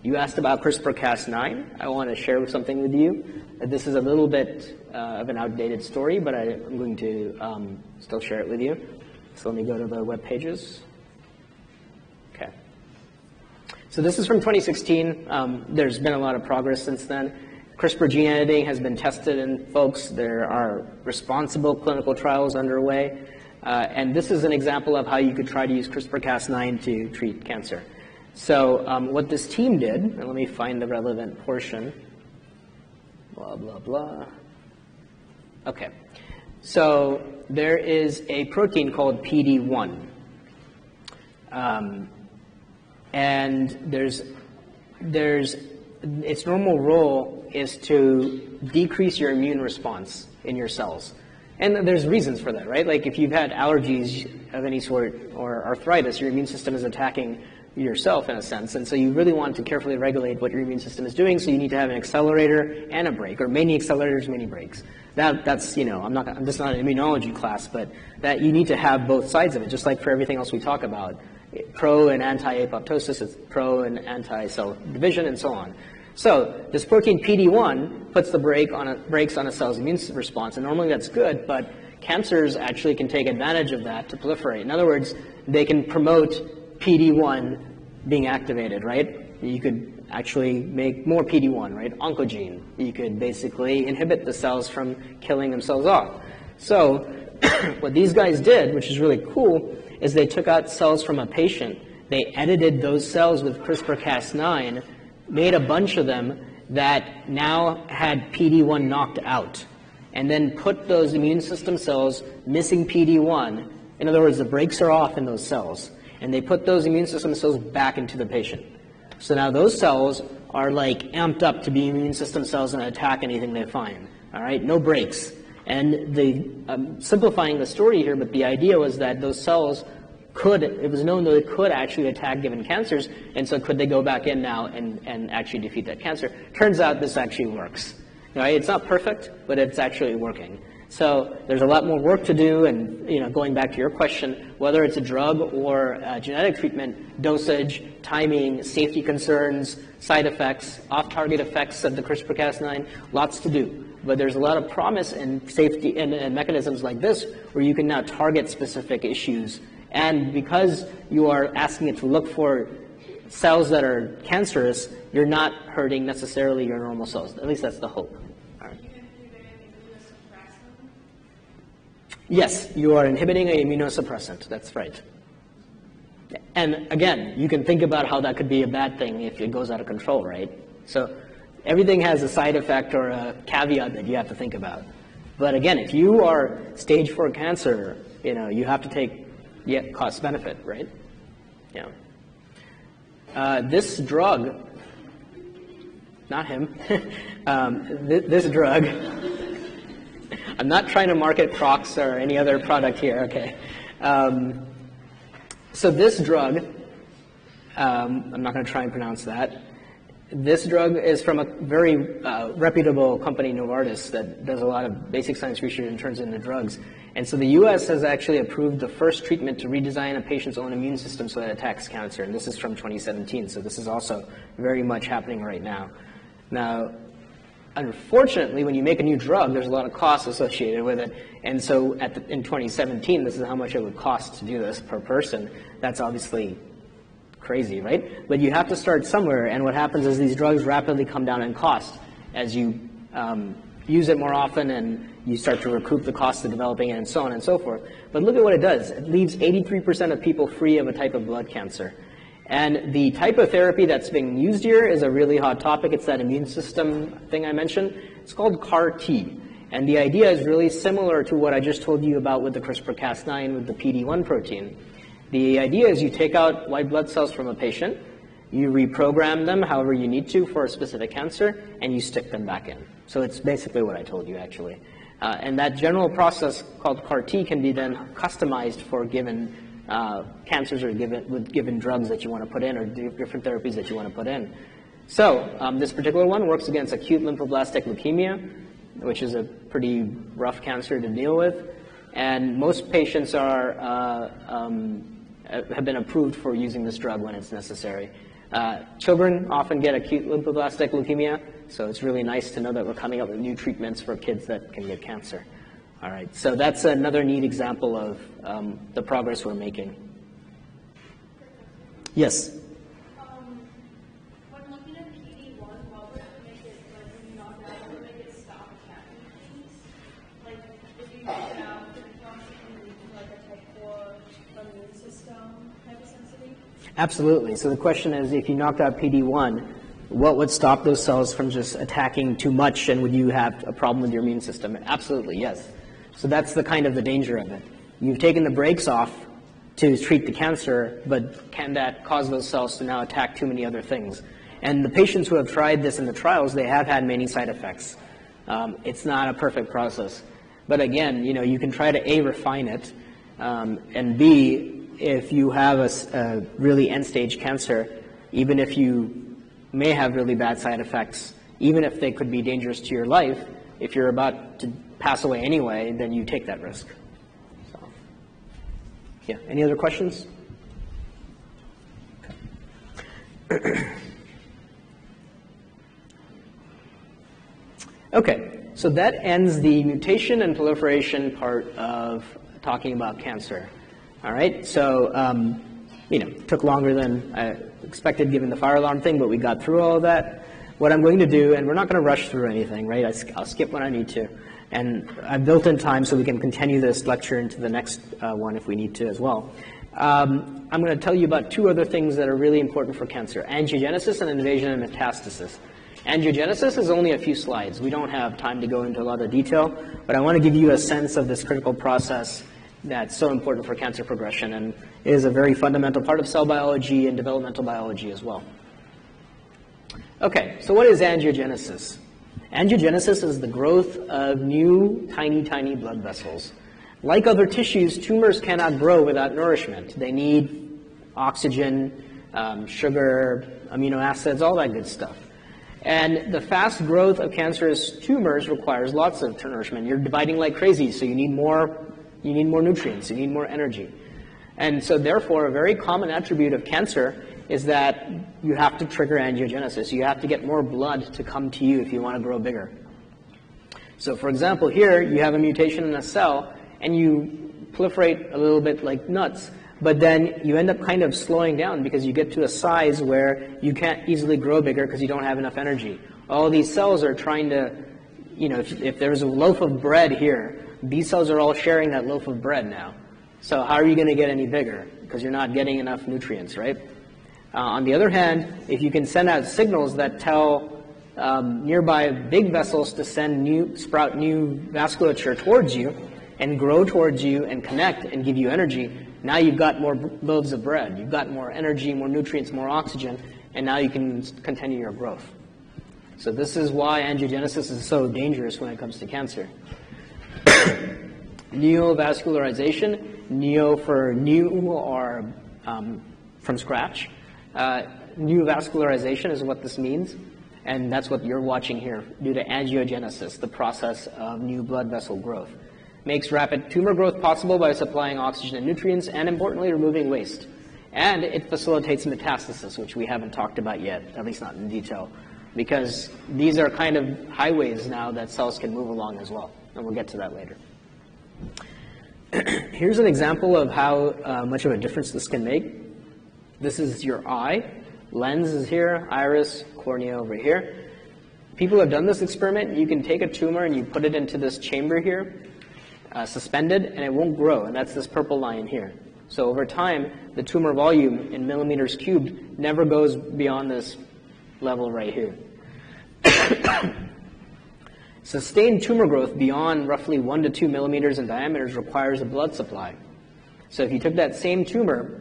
Speaker 1: You asked about CRISPR-Cas9. I want to share something with you. This is a little bit of an outdated story, but I'm going to still share it with you. So let me go to the web pages. Okay. So this is from 2016. There's been a lot of progress since then. CRISPR gene editing has been tested in folks. There are responsible clinical trials underway. And this is an example of how you could try to use CRISPR-Cas9 to treat cancer. So what this team did, and let me find the relevant portion, blah, blah, blah. Okay. So there is a protein called PD-1. And its normal role is to decrease your immune response in your cells. And there's reasons for that, right? Like if you've had allergies of any sort or arthritis, your immune system is attacking yourself in a sense. And so you really want to carefully regulate what your immune system is doing. So you need to have an accelerator and a brake, or many accelerators, many brakes. That's, this is not an immunology class, but that you need to have both sides of it, just like for everything else we talk about. Pro and anti-apoptosis, it's pro and anti-cell division, and so on. So this protein PD-1 puts the brakes on a cell's immune response, and normally that's good, but cancers actually can take advantage of that to proliferate. In other words, they can promote PD-1 being activated, right? You could actually make more PD-1, right? Oncogene. You could basically inhibit the cells from killing themselves off. So what these guys did, which is really cool, is they took out cells from a patient. They edited those cells with CRISPR-Cas9, made a bunch of them that now had PD-1 knocked out, and then put those immune system cells missing PD-1. In other words, the brakes are off in those cells. And they put those immune system cells back into the patient. So now those cells are like amped up to be immune system cells and attack anything they find. All right, no breaks. And I'm simplifying the story here, but the idea was that those cells it was known that it could actually attack given cancers, and so could they go back in now and actually defeat that cancer? Turns out this actually works. Right? It's not perfect, but it's actually working. So there's a lot more work to do, and going back to your question, whether it's a drug or a genetic treatment, dosage, timing, safety concerns, side effects, off-target effects of the CRISPR-Cas9, lots to do. But there's a lot of promise in safety and mechanisms like this where you can now target specific issues. And because you are asking it to look for cells that are cancerous, you're not hurting necessarily your normal cells. At least that's the hope. Yes, you are inhibiting an immunosuppressant. That's right. And again, you can think about how that could be a bad thing if it goes out of control, right? So everything has a side effect or a caveat that you have to think about. But again, if you are stage 4 cancer, you have to take cost benefit, right? This drug, not him, this drug. I'm not trying to market Crocs or any other product here, okay. So this drug, I'm not going to try and pronounce that. This drug is from a very reputable company, Novartis, that does a lot of basic science research and turns into drugs. And so the U.S. has actually approved the first treatment to redesign a patient's own immune system so it attacks cancer. And this is from 2017. So this is also very much happening right now. Now, unfortunately, when you make a new drug, there's a lot of costs associated with it. And so in 2017, this is how much it would cost to do this per person. That's obviously crazy, right? But you have to start somewhere, and what happens is these drugs rapidly come down in cost as you use it more often and you start to recoup the cost of developing it and so on and so forth. But look at what it does. It leaves 83% of people free of a type of blood cancer. And the type of therapy that's being used here is a really hot topic. It's that immune system thing I mentioned. It's called CAR-T. And the idea is really similar to what I just told you about with the CRISPR-Cas9 with the PD-1 protein. The idea is you take out white blood cells from a patient, you reprogram them however you need to for a specific cancer, and you stick them back in. So it's basically what I told you, actually. And that general process called CAR-T can be then customized for given cancers or given drugs that you want to put in or different therapies that you want to put in. So this particular one works against acute lymphoblastic leukemia, which is a pretty rough cancer to deal with. And most patients have been approved for using this drug when it's necessary. Children often get acute lymphoblastic leukemia, so it's really nice to know that we're coming up with new treatments for kids that can get cancer. All right, so that's another neat example of the progress we're making. Yes?
Speaker 2: When looking at PD-1, what would make it, like, when you knock it out, what would make it stop attacking things? Like, if you knock it out, could it possibly lead to, like, a type 4 immune system type of sensitivity?
Speaker 1: Absolutely. So the question is, if you knocked out PD-1, what would stop those cells from just attacking too much, and would you have a problem with your immune system? Absolutely, yes. So that's the kind of the danger of it. You've taken the brakes off to treat the cancer, but can that cause those cells to now attack too many other things? And the patients who have tried this in the trials, they have had many side effects. It's not a perfect process. But again, you know, you can try to A, refine it, and B, if you have a really end-stage cancer, even if you may have really bad side effects, even if they could be dangerous to your life, if you're about to pass away anyway, then you take that risk. So, yeah, any other questions? Okay, so that ends the mutation and proliferation part of talking about cancer. All right, so, you know, took longer than I expected given the fire alarm thing, but we got through all of that. What I'm going to do, and we're not going to rush through anything, right? I'll skip when I need to. And I've built in time so we can continue this lecture into the next one if we need to as well. I'm going to tell you about two other things that are really important for cancer: angiogenesis and invasion and metastasis. Angiogenesis is only a few slides. We don't have time to go into a lot of detail, but I want to give you a sense of this critical process that's so important for cancer progression and is a very fundamental part of cell biology and developmental biology as well. Okay, so what is angiogenesis? Angiogenesis is the growth of new, tiny, tiny blood vessels. Like other tissues, tumors cannot grow without nourishment. They need oxygen, sugar, amino acids, all that good stuff. And the fast growth of cancerous tumors requires lots of nourishment. You're dividing like crazy, so you need more nutrients, you need more energy. And so therefore, a very common attribute of cancer is that you have to trigger angiogenesis. You have to get more blood to come to you if you want to grow bigger. So for example, here you have a mutation in a cell and you proliferate a little bit like nuts, but then you end up kind of slowing down because you get to a size where you can't easily grow bigger because you don't have enough energy. All these cells are trying to, you know, if there's a loaf of bread here, these cells are all sharing that loaf of bread now. So how are you going to get any bigger? Because you're not getting enough nutrients, right? On the other hand, if you can send out signals that tell nearby big vessels to sprout new vasculature towards you and grow towards you and connect and give you energy, now you've got more loaves of bread. You've got more energy, more nutrients, more oxygen, and now you can continue your growth. So this is why angiogenesis is so dangerous when it comes to cancer. Neovascularization, neo for new or from scratch. new vascularization is what this means, and that's what you're watching here due to angiogenesis, the process of new blood vessel growth. Makes rapid tumor growth possible by supplying oxygen and nutrients, and importantly, removing waste. And it facilitates metastasis, which we haven't talked about yet, at least not in detail, because these are kind of highways now that cells can move along as well, and we'll get to that later. Here's an example of how much of a difference this can make. This is your eye. Lens is here, iris, cornea over here. People have done this experiment. You can take a tumor and you put it into this chamber here, suspended, and it won't grow, and that's this purple line here. So over time, the tumor volume in millimeters cubed never goes beyond this level right here. Sustained tumor growth beyond roughly 1 to 2 millimeters in diameter requires a blood supply. So if you took that same tumor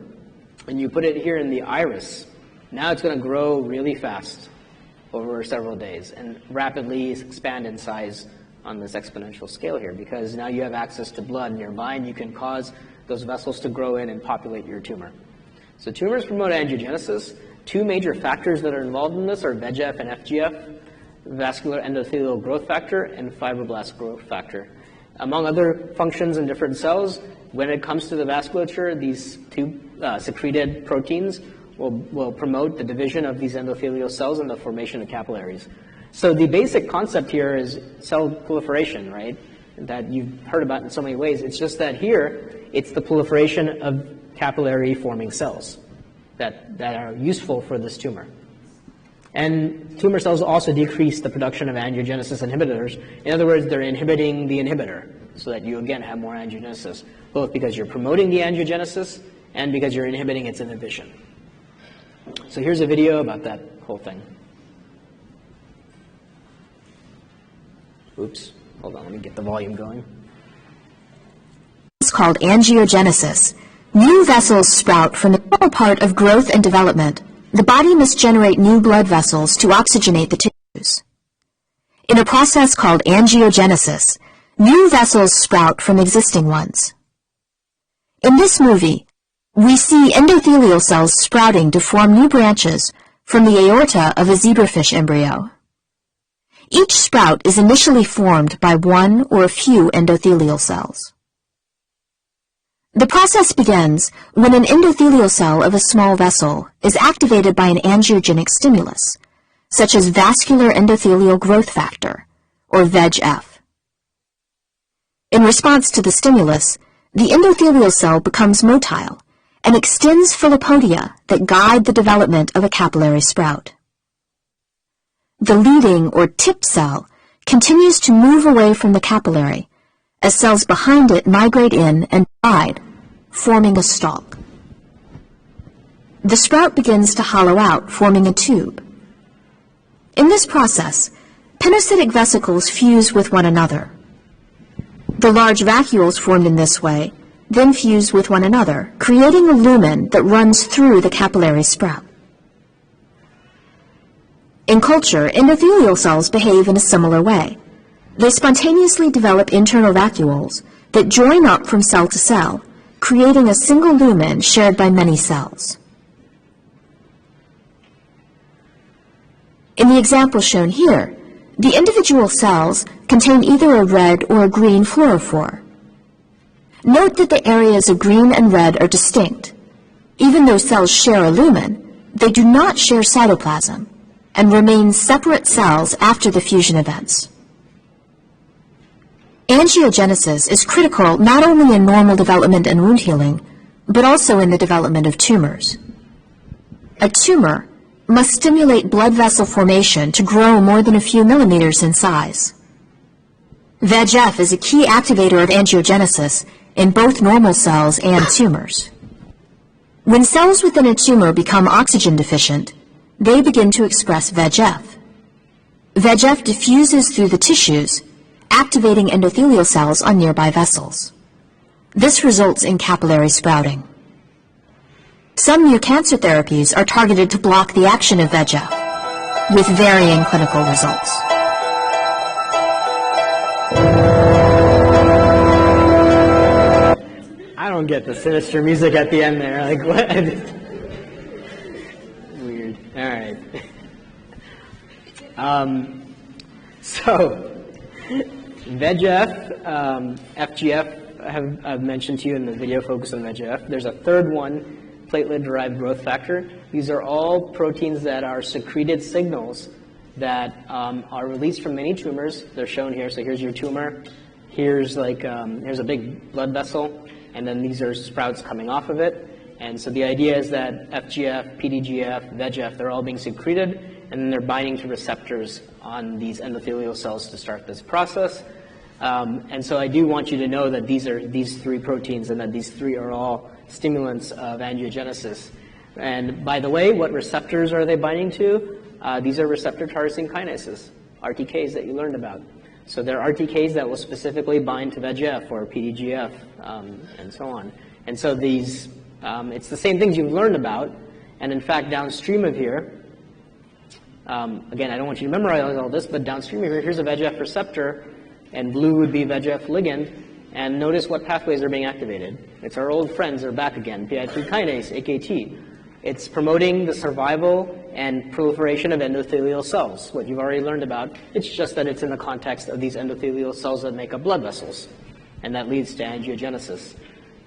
Speaker 1: and you put it here in the iris, now it's going to grow really fast over several days and rapidly expand in size on this exponential scale here, because now you have access to blood nearby and you can cause those vessels to grow in and populate your tumor. So tumors promote angiogenesis. Two major factors that are involved in this are VEGF and FGF, vascular endothelial growth factor and fibroblast growth factor. Among other functions in different cells, when it comes to the vasculature, these two secreted proteins will promote the division of these endothelial cells and the formation of capillaries. So the basic concept here is cell proliferation, right? That you've heard about in so many ways. It's just that here, it's the proliferation of capillary forming cells that are useful for this tumor. And tumor cells also decrease the production of angiogenesis inhibitors. In other words, they're inhibiting the inhibitor so that you again have more angiogenesis, both because you're promoting the angiogenesis and because you're inhibiting its inhibition. So here's a video about that whole thing. Oops, hold on, let me get the volume going.
Speaker 5: It's called angiogenesis. New vessels sprout from the normal part of growth and development. The body must generate new blood vessels to oxygenate the tissues. In a process called angiogenesis, new vessels sprout from existing ones. In this movie, we see endothelial cells sprouting to form new branches from the aorta of a zebrafish embryo. Each sprout is initially formed by one or a few endothelial cells. The process begins when an endothelial cell of a small vessel is activated by an angiogenic stimulus, such as vascular endothelial growth factor, or VEGF. In response to the stimulus, the endothelial cell becomes motile and extends filopodia that guide the development of a capillary sprout. The leading or tip cell continues to move away from the capillary as cells behind it migrate in and divide, forming a stalk. The sprout begins to hollow out, forming a tube. In this process, penocytic vesicles fuse with one another. The large vacuoles formed in this way then fuse with one another, creating a lumen that runs through the capillary sprout. In culture, endothelial cells behave in a similar way. They spontaneously develop internal vacuoles that join up from cell to cell, creating a single lumen shared by many cells. In the example shown here, the individual cells contain either a red or a green fluorophore. Note that the areas of green and red are distinct. Even though cells share a lumen, they do not share cytoplasm and remain separate cells after the fusion events. Angiogenesis is critical not only in normal development and wound healing, but also in the development of tumors. A tumor must stimulate blood vessel formation to grow more than a few millimeters in size. VEGF is a key activator of angiogenesis in both normal cells and tumors. When cells within a tumor become oxygen deficient, they begin to express VEGF. VEGF diffuses through the tissues, activating endothelial cells on nearby vessels. This results in capillary sprouting. Some new cancer therapies are targeted to block the action of VEGF, with varying clinical results.
Speaker 1: I don't get the sinister music at the end there. Like, what? Weird. So, VEGF, FGF, I've mentioned to you in the video focus on VEGF. There's a third one, platelet-derived growth factor. These are all proteins that are secreted signals that are released from many tumors. They're shown here. So here's your tumor. Here's here's a big blood vessel, and then these are sprouts coming off of it. And so the idea is that FGF, PDGF, VEGF, they're all being secreted, and then they're binding to receptors on these endothelial cells to start this process. And so I do want you to know that these are these three proteins, and that these three are all stimulants of angiogenesis. And by the way, what receptors are they binding to? These are receptor tyrosine kinases, RTKs that you learned about. So they're RTKs that will specifically bind to VEGF or PDGF and so on. And so these, it's the same things you've learned about. And in fact, downstream of here, again, I don't want you to memorize all this, but downstream of here, here's a VEGF receptor, and blue would be VEGF ligand. And notice what pathways are being activated. It's our old friends are back again, PI3 kinase, AKT. It's promoting the survival and proliferation of endothelial cells, what you've already learned about. It's just that it's in the context of these endothelial cells that make up blood vessels, and that leads to angiogenesis.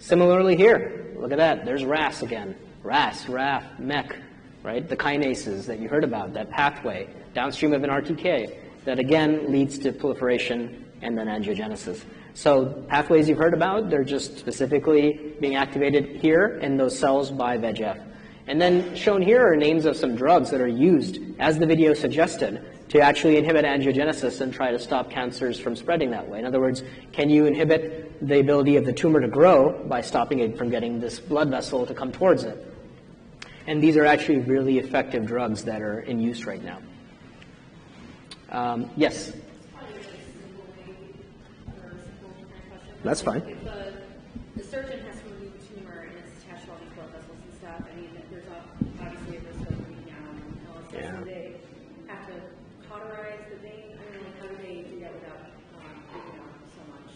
Speaker 1: Similarly here, look at that, there's RAS again. RAS, RAF, MEK, right? The kinases that you heard about, that pathway downstream of an RTK that again leads to proliferation and then angiogenesis. So pathways you've heard about, they're just specifically being activated here in those cells by VEGF. And then shown here are names of some drugs that are used, as the video suggested, to actually inhibit angiogenesis and try to stop cancers from spreading that way. In other words, can you inhibit the ability of the tumor to grow by stopping it from getting this blood vessel to come towards it? And these are actually really effective drugs that are in use right now. Yes? That's fine.
Speaker 6: If the surgeon has to remove the tumor and it's attached to all these blood vessels and stuff, I mean, there's obviously a risk of bleeding out and all this stuff. So they have to cauterize the vein. I mean, like, how do they do that without bleeding out so much?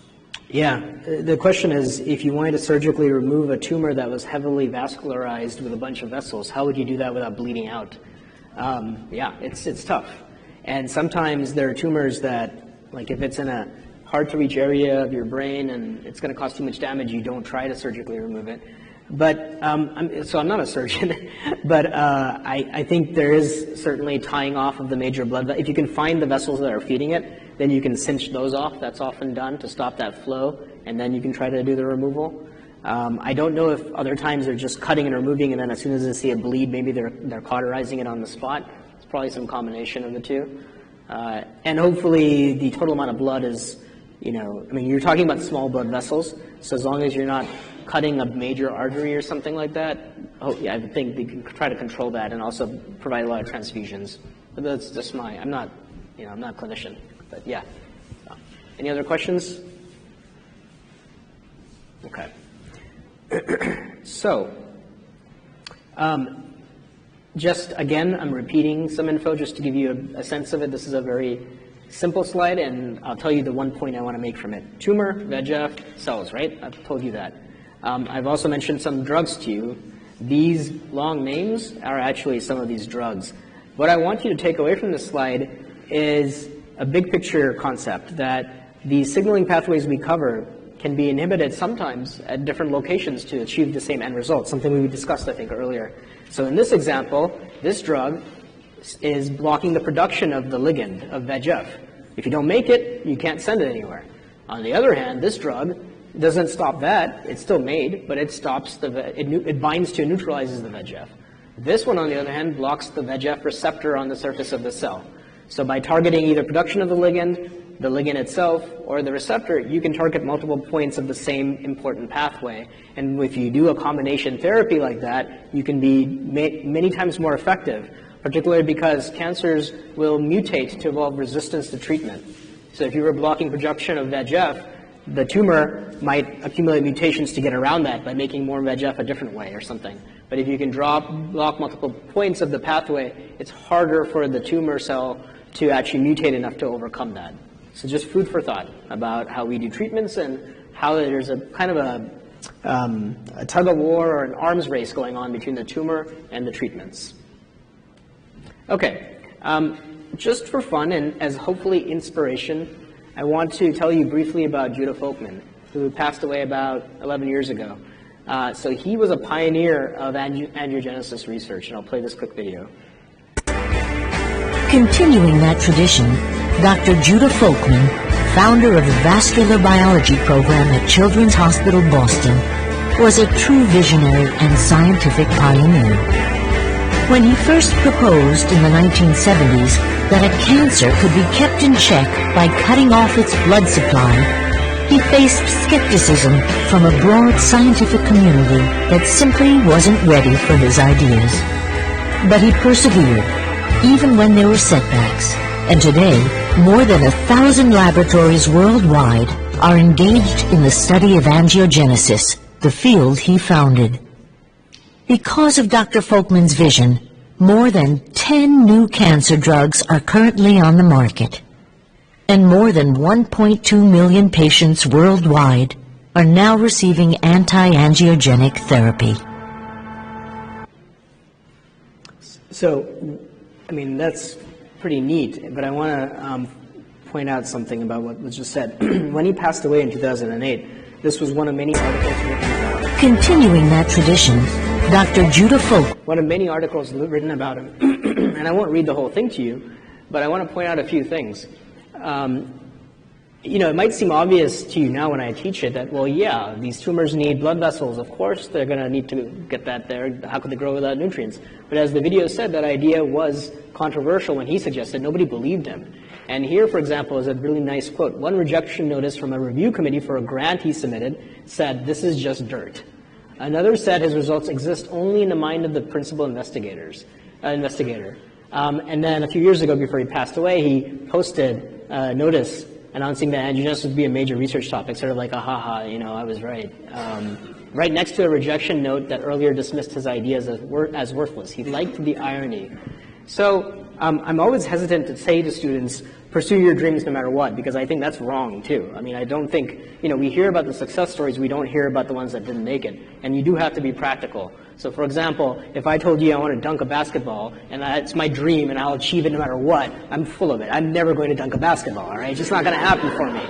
Speaker 1: Yeah, the question is, if you wanted to surgically remove a tumor that was heavily vascularized with a bunch of vessels, how would you do that without bleeding out? Yeah, it's tough. And sometimes there are tumors that, like if it's in a hard-to-reach area of your brain and it's going to cause too much damage, you don't try to surgically remove it. But, so I'm not a surgeon, but I think there is certainly tying off of the major blood. If you can find the vessels that are feeding it, then you can cinch those off. That's often done to stop that flow, and then you can try to do the removal. I don't know if other times they're just cutting and removing, and then as soon as they see a bleed, maybe they're cauterizing it on the spot. It's probably some combination of the two. And hopefully the total amount of blood is, I mean, you're talking about small blood vessels, so as long as you're not cutting a major artery or something like that, yeah, I think they can try to control that and also provide a lot of transfusions. But that's just I'm not a clinician, but yeah. Any other questions? Okay. So, just again, I'm repeating some info just to give you a sense of it. This is a very simple slide, and I'll tell you the one point I want to make from it. Tumor, VEGF, cells, right? I've told you that. I've also mentioned some drugs to you. These long names are actually some of these drugs. What I want you to take away from this slide is a big picture concept that the signaling pathways we cover can be inhibited sometimes at different locations to achieve the same end result, something we discussed, I think, earlier. So in this example, this drug is blocking the production of the ligand of VEGF. If you don't make it, you can't send it anywhere. On the other hand, this drug doesn't stop that. It's still made, but it stops it binds to and neutralizes the VEGF. This one, on the other hand, blocks the VEGF receptor on the surface of the cell. So by targeting either production of the ligand itself, or the receptor, you can target multiple points of the same important pathway. And if you do a combination therapy like that, you can be many times more effective, particularly because cancers will mutate to evolve resistance to treatment. So if you were blocking production of VEGF, the tumor might accumulate mutations to get around that by making more VEGF a different way or something. But if you can block multiple points of the pathway, it's harder for the tumor cell to actually mutate enough to overcome that. So just food for thought about how we do treatments and how there's a kind of a tug of war or an arms race going on between the tumor and the treatments. Okay, just for fun and as hopefully inspiration, I want to tell you briefly about Judah Folkman, who passed away about 11 years ago. So he was a pioneer of angiogenesis research, and I'll play this quick video.
Speaker 7: Continuing that tradition, Dr. Judah Folkman, founder of the Vascular Biology Program at Children's Hospital Boston, was a true visionary and scientific pioneer. When he first proposed in the 1970s that a cancer could be kept in check by cutting off its blood supply, he faced skepticism from a broad scientific community that simply wasn't ready for his ideas. But he persevered, even when there were setbacks, and today, more than 1,000 laboratories worldwide are engaged in the study of angiogenesis, the field he founded. Because of Dr. Folkman's vision, more than 10 new cancer drugs are currently on the market, and more than 1.2 million patients worldwide are now receiving anti-angiogenic therapy.
Speaker 1: So, I mean, that's pretty neat, but I want to point out something about what was just said. When he passed away in 2008, this was one of many articles written about him.
Speaker 7: Continuing that tradition, Dr. Judah Folkman.
Speaker 1: One of many articles written about him, and I won't read the whole thing to you, but I want to point out a few things. You know, it might seem obvious to you now when I teach it that, well, yeah, these tumors need blood vessels. Of course they're going to need to get that there. How could they grow without nutrients? But as the video said, that idea was controversial when he suggested. Nobody believed him. And here, for example, is a really nice quote. One rejection notice from a review committee for a grant he submitted said, "This is just dirt." Another said his results exist only in the mind of the principal investigator. And then a few years ago, before he passed away, he posted a notice announcing that angiogenesis would be a major research topic, sort of like, ha, you know, I was right. Right next to a rejection note that earlier dismissed his ideas as worthless. He liked the irony. So I'm always hesitant to say to students, pursue your dreams no matter what, because I think that's wrong too. I mean, I don't think, you know, we hear about the success stories, we don't hear about the ones that didn't make it. And you do have to be practical. So for example, if I told you I want to dunk a basketball, and that's my dream and I'll achieve it no matter what, I'm full of it. I'm never going to dunk a basketball, all right? It's just not going to happen for me.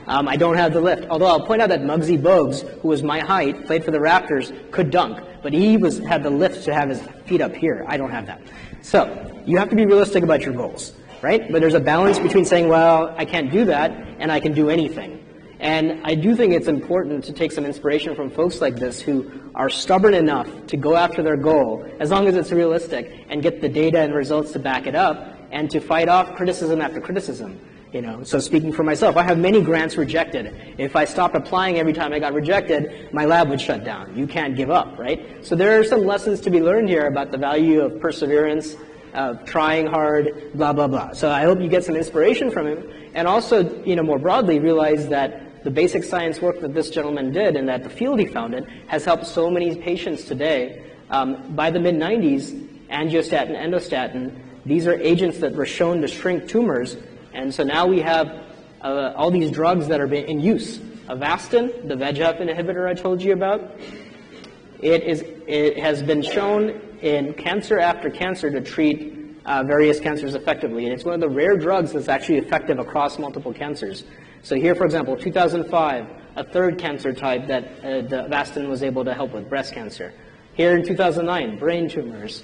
Speaker 1: I don't have the lift. Although I'll point out that Muggsy Bogues, who was my height, played for the Raptors, could dunk. But he had the lift to have his feet up here. I don't have that. So you have to be realistic about your goals, right? But there's a balance between saying, well, I can't do that, and I can do anything. And I do think it's important to take some inspiration from folks like this who are stubborn enough to go after their goal, as long as it's realistic, and get the data and results to back it up, and to fight off criticism after criticism. You know, so speaking for myself, I have many grants rejected. If I stopped applying every time I got rejected, my lab would shut down. You can't give up, right? So there are some lessons to be learned here about the value of perseverance, trying hard, blah, blah, blah. So I hope you get some inspiration from him, and also, you know, more broadly realize that the basic science work that this gentleman did and that the field he founded has helped so many patients today. By the mid-90s, angiostatin, endostatin, these are agents that were shown to shrink tumors. And so now we have all these drugs that are in use. Avastin, the VEGF inhibitor I told you about, it has been shown in cancer after cancer to treat various cancers effectively. And it's one of the rare drugs that's actually effective across multiple cancers. So here, for example, 2005, a third cancer type that the Avastin was able to help with, breast cancer. Here in 2009, brain tumors.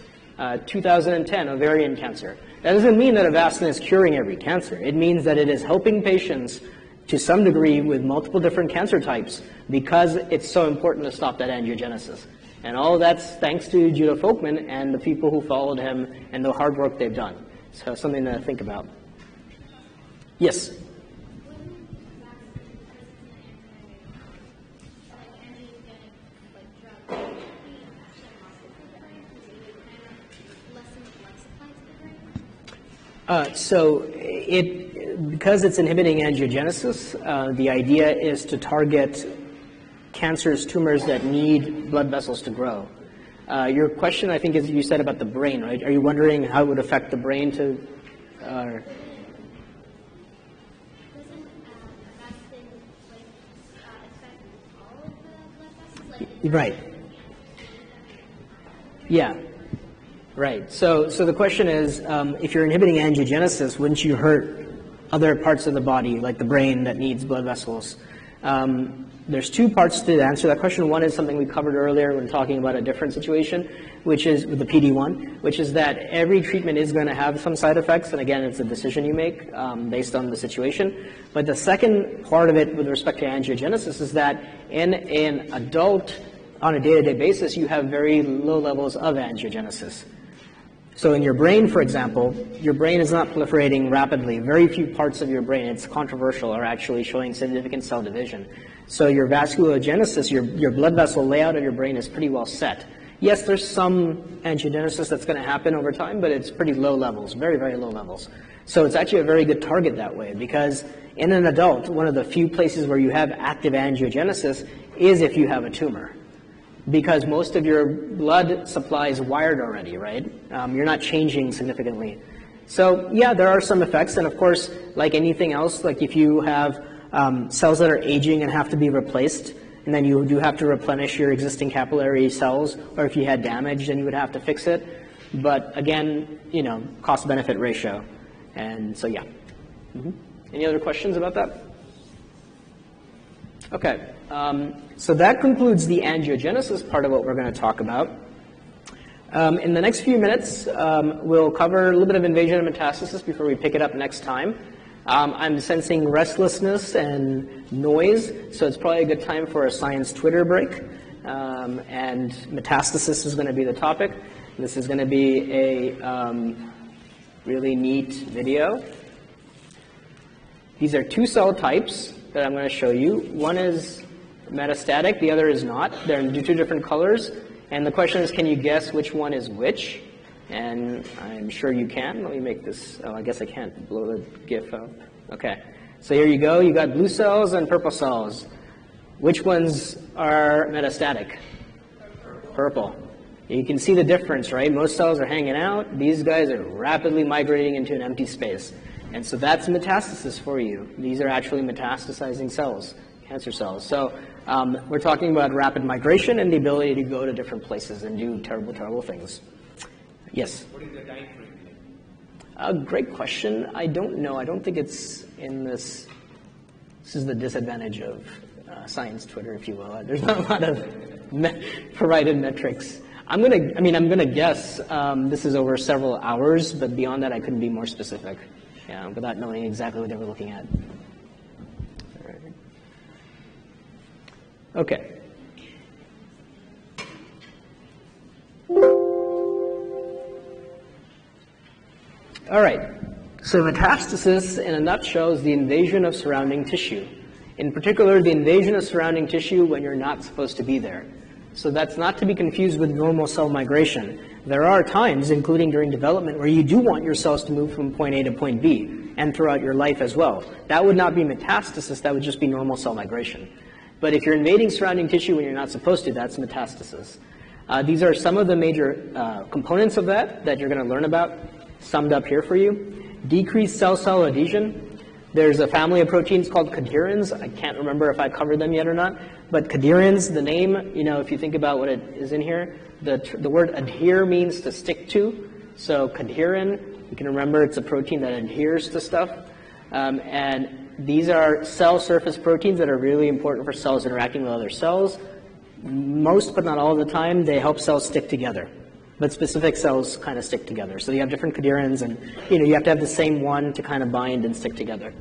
Speaker 1: 2010, ovarian cancer. That doesn't mean that Avastin is curing every cancer. It means that it is helping patients to some degree with multiple different cancer types because it's so important to stop that angiogenesis. And all that's thanks to Judah Folkman and the people who followed him and the hard work they've done. So something to think about. Yes? Because it's inhibiting angiogenesis, the idea is to target cancers, tumors that need blood vessels to grow. Your question, I think, is you said about the brain, right? Are you wondering how it would affect the brain to? Right. Yeah. Right. So the question is, if you're inhibiting angiogenesis, wouldn't you hurt other parts of the body, like the brain that needs blood vessels? There's two parts to answer that question. One is something we covered earlier when talking about a different situation, which is with the PD-1, which is that every treatment is going to have some side effects, and again, it's a decision you make based on the situation. But the second part of it with respect to angiogenesis is that in an adult, on a day-to-day basis, you have very low levels of angiogenesis. So in your brain, for example, your brain is not proliferating rapidly. Very few parts of your brain, it's controversial, are actually showing significant cell division. So your vasculogenesis, your blood vessel layout of your brain is pretty well set. Yes, there's some angiogenesis that's going to happen over time, but it's pretty low levels, very, very low levels. So it's actually a very good target that way, because in an adult, one of the few places where you have active angiogenesis is if you have a tumor. Because most of your blood supply is wired already, right? You're not changing significantly. So yeah, there are some effects, and of course, like anything else, like if you have cells that are aging and have to be replaced, and then you do have to replenish your existing capillary cells, or if you had damage, then you would have to fix it. But again, you know, cost-benefit ratio. And so yeah. Any other questions about that? Okay. So that concludes the angiogenesis part of what we're going to talk about. In the next few minutes, we'll cover a little bit of invasion and metastasis before we pick it up next time. I'm sensing restlessness and noise, so it's probably a good time for a science Twitter break. And metastasis is going to be the topic. This is going to be a really neat video. These are two cell types that I'm going to show you. One is metastatic, the other is not. They're in two different colors. And the question is, can you guess which one is which? And I'm sure you can. Let me make this, oh, I guess I can't blow the GIF up. Okay. So here you go. You got blue cells and purple cells. Which ones are metastatic? Purple. You can see the difference, right? Most cells are hanging out. These guys are rapidly migrating into an empty space. And so that's metastasis for you. These are actually metastasizing cells, cancer cells. So we're talking about rapid migration and the ability to go to different places and do terrible, terrible things. Yes?
Speaker 3: What is the time frame?
Speaker 1: Great question. I don't know. I don't think it's in this. This is the disadvantage of science Twitter, if you will. There's not a lot of provided metrics. I'm gonna guess this is over several hours, but beyond that, I couldn't be more specific. Yeah, without knowing exactly what they were looking at. All right. Okay. All right. So metastasis, in a nutshell, is the invasion of surrounding tissue. In particular, the invasion of surrounding tissue when you're not supposed to be there. So that's not to be confused with normal cell migration. There are times, including during development, where you do want your cells to move from point A to point B, and throughout your life as well. That would not be metastasis, that would just be normal cell migration. But if you're invading surrounding tissue when you're not supposed to, that's metastasis. These are some of the major components of that you're going to learn about, summed up here for you. Decreased cell-cell adhesion. There's a family of proteins called cadherins. I can't remember if I covered them yet or not. But cadherins, the name, you know, if you think about what it is in here, the word adhere means to stick to. So cadherin, you can remember it's a protein that adheres to stuff. And these are cell surface proteins that are really important for cells interacting with other cells. Most, but not all of the time, they help cells stick together. But specific cells kind of stick together. So you have different cadherins, and you have to have the same one to kind of bind and stick together.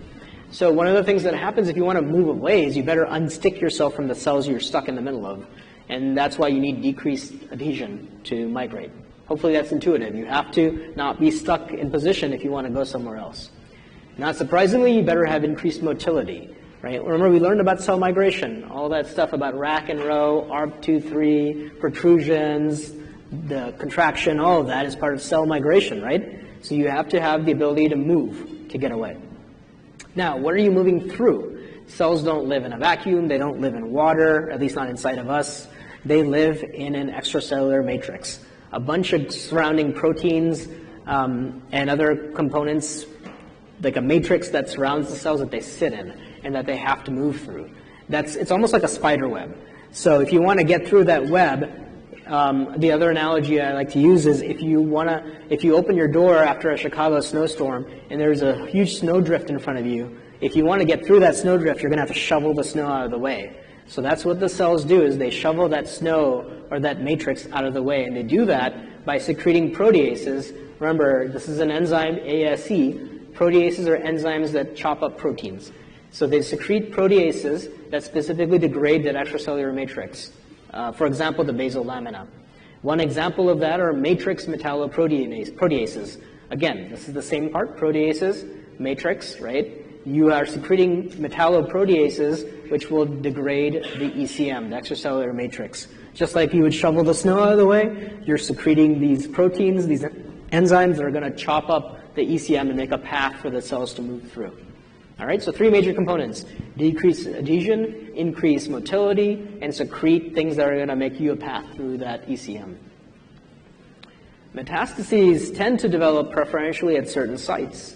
Speaker 1: So one of the things that happens if you want to move away is you better unstick yourself from the cells you're stuck in the middle of. And that's why you need decreased adhesion to migrate. Hopefully that's intuitive. You have to not be stuck in position if you want to go somewhere else. Not surprisingly, you better have increased motility. Right? Remember, we learned about cell migration, all that stuff about rack and row, ARP2-3, protrusions, the contraction, all of that is part of cell migration, right? So you have to have the ability to move to get away. Now, what are you moving through? Cells don't live in a vacuum. They don't live in water, at least not inside of us. They live in an extracellular matrix. A bunch of surrounding proteins and other components, like a matrix that surrounds the cells that they sit in and that they have to move through. It's almost like a spider web. So if you want to get through that web, The other analogy I like to use is if you open your door after a Chicago snowstorm and there's a huge snowdrift in front of you, if you want to get through that snowdrift, you're going to have to shovel the snow out of the way. So that's what the cells do, is they shovel that snow or that matrix out of the way, and they do that by secreting proteases. Remember, this is an enzyme, ASE. Proteases are enzymes that chop up proteins. So they secrete proteases that specifically degrade that extracellular matrix. For example, the basal lamina. One example of that are matrix metalloproteases. Again, this is the same part, proteases, matrix, right? You are secreting metalloproteases, which will degrade the ECM, the extracellular matrix. Just like you would shovel the snow out of the way, you're secreting these proteins, these enzymes that are going to chop up the ECM and make a path for the cells to move through. All right, so three major components: decrease adhesion, increase motility, and secrete things that are going to make you a path through that ECM. Metastases tend to develop preferentially at certain sites.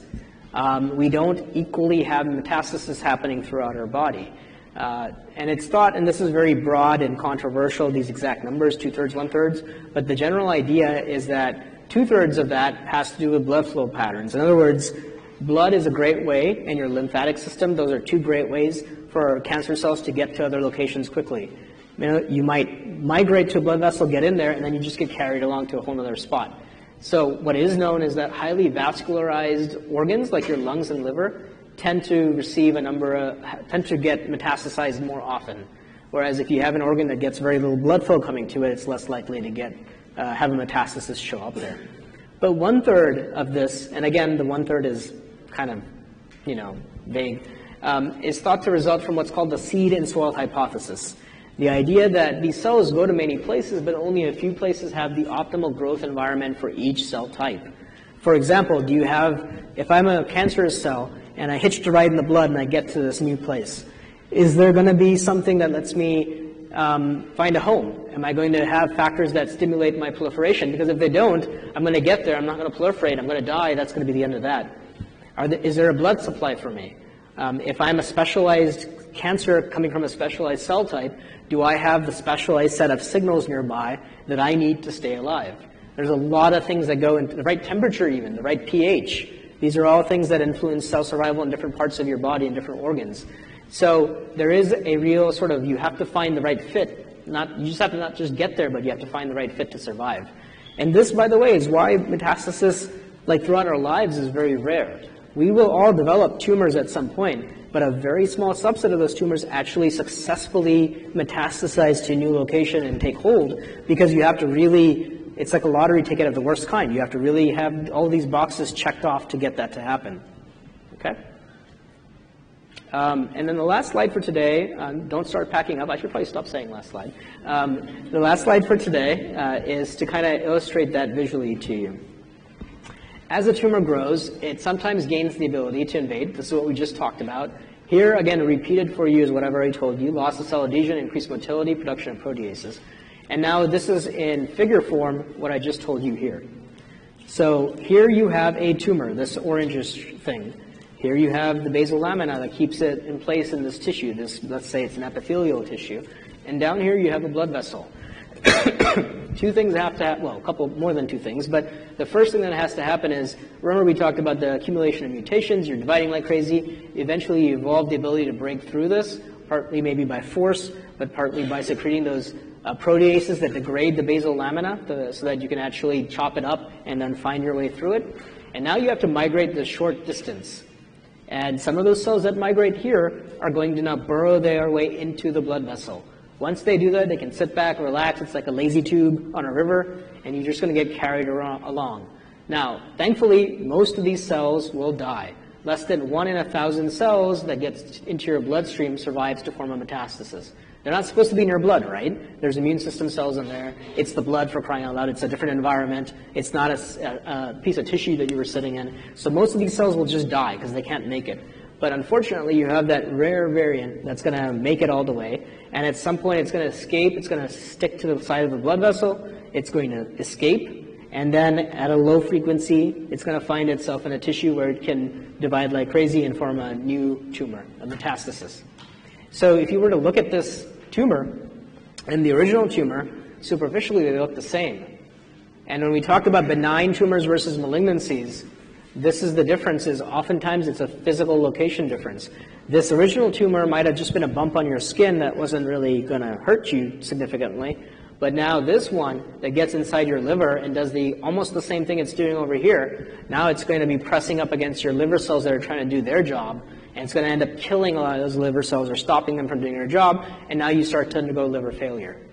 Speaker 1: We don't equally have metastasis happening throughout our body. And it's thought, and this is very broad and controversial, these exact numbers, 2/3, 1/3, but the general idea is that 2/3 of that has to do with blood flow patterns. In other words, blood is a great way, and your lymphatic system, those are two great ways for cancer cells to get to other locations quickly. You might migrate to a blood vessel, get in there, and then you just get carried along to a whole other spot. So what is known is that highly vascularized organs, like your lungs and liver, tend to tend to get metastasized more often. Whereas if you have an organ that gets very little blood flow coming to it, it's less likely to have a metastasis show up there. But 1/3 of this, and again, the 1/3 is kind of, vague, is thought to result from what's called the seed and soil hypothesis. The idea that these cells go to many places, but only a few places have the optimal growth environment for each cell type. For example, if I'm a cancerous cell and I hitch a ride in the blood and I get to this new place, is there going to be something that lets me find a home? Am I going to have factors that stimulate my proliferation? Because if they don't, I'm going to get there, I'm not going to proliferate, I'm going to die, that's going to be the end of that. Is there a blood supply for me? If I'm a specialized cancer coming from a specialized cell type, do I have the specialized set of signals nearby that I need to stay alive? There's a lot of things that go into the right temperature even, the right pH. These are all things that influence cell survival in different parts of your body and different organs. So there is a real you have to find the right fit. You just have to not just get there, but you have to find the right fit to survive. And this, by the way, is why metastasis, throughout our lives, is very rare. We will all develop tumors at some point, but a very small subset of those tumors actually successfully metastasize to a new location and take hold, because you have to really, it's like a lottery ticket of the worst kind. You have to really have all these boxes checked off to get that to happen. Okay? And then the last slide for today, don't start packing up. I should probably stop saying last slide. The last slide for today is to kind of illustrate that visually to you. As a tumor grows, it sometimes gains the ability to invade. This is what we just talked about. Here, again, repeated for you is what I've already told you. Loss of cell adhesion, increased motility, production of proteases. And now this is in figure form what I just told you here. So here you have a tumor, this orangish thing. Here you have the basal lamina that keeps it in place in this tissue. Let's say it's an epithelial tissue. And down here you have a blood vessel. Two things have to happen, well, a couple more than two things, but the first thing that has to happen is, remember we talked about the accumulation of mutations, you're dividing like crazy, eventually you evolve the ability to break through this, partly maybe by force, but partly by secreting those proteases that degrade the basal lamina so that you can actually chop it up and then find your way through it. And now you have to migrate the short distance. And some of those cells that migrate here are going to now burrow their way into the blood vessel. Once they do that, they can sit back, relax. It's like a lazy tube on a river, and you're just going to get carried along. Now, thankfully, most of these cells will die. Less than 1 in 1,000 cells that gets into your bloodstream survives to form a metastasis. They're not supposed to be in your blood, right? There's immune system cells in there. It's the blood, for crying out loud. It's a different environment. It's not a piece of tissue that you were sitting in. So most of these cells will just die because they can't make it. But unfortunately, you have that rare variant that's going to make it all the way. And at some point, it's going to escape. It's going to stick to the side of the blood vessel. It's going to escape. And then at a low frequency, it's going to find itself in a tissue where it can divide like crazy and form a new tumor, a metastasis. So if you were to look at this tumor, and the original tumor superficially they look the same. And when we talk about benign tumors versus malignancies, this is the difference, is oftentimes it's a physical location difference. This original tumor might have just been a bump on your skin that wasn't really going to hurt you significantly, but now this one that gets inside your liver and does almost the same thing it's doing over here, now it's going to be pressing up against your liver cells that are trying to do their job, and it's going to end up killing a lot of those liver cells or stopping them from doing their job, and now you start to undergo liver failure.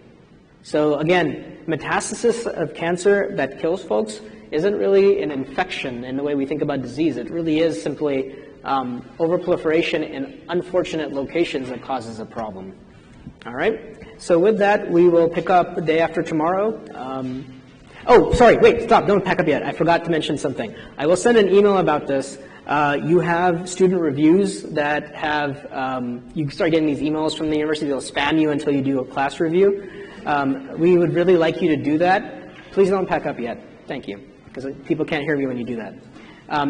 Speaker 1: So again, metastasis of cancer that kills folks isn't really an infection in the way we think about disease. It really is simply overproliferation in unfortunate locations that causes a problem. All right? So with that, we will pick up the day after tomorrow. Oh, sorry, wait, stop, don't pack up yet. I forgot to mention something. I will send an email about this. You have student reviews that have, you start getting these emails from the university. They'll spam you until you do a class review. We would really like you to do that. Please don't pack up yet. Thank you, because people can't hear me when you do that.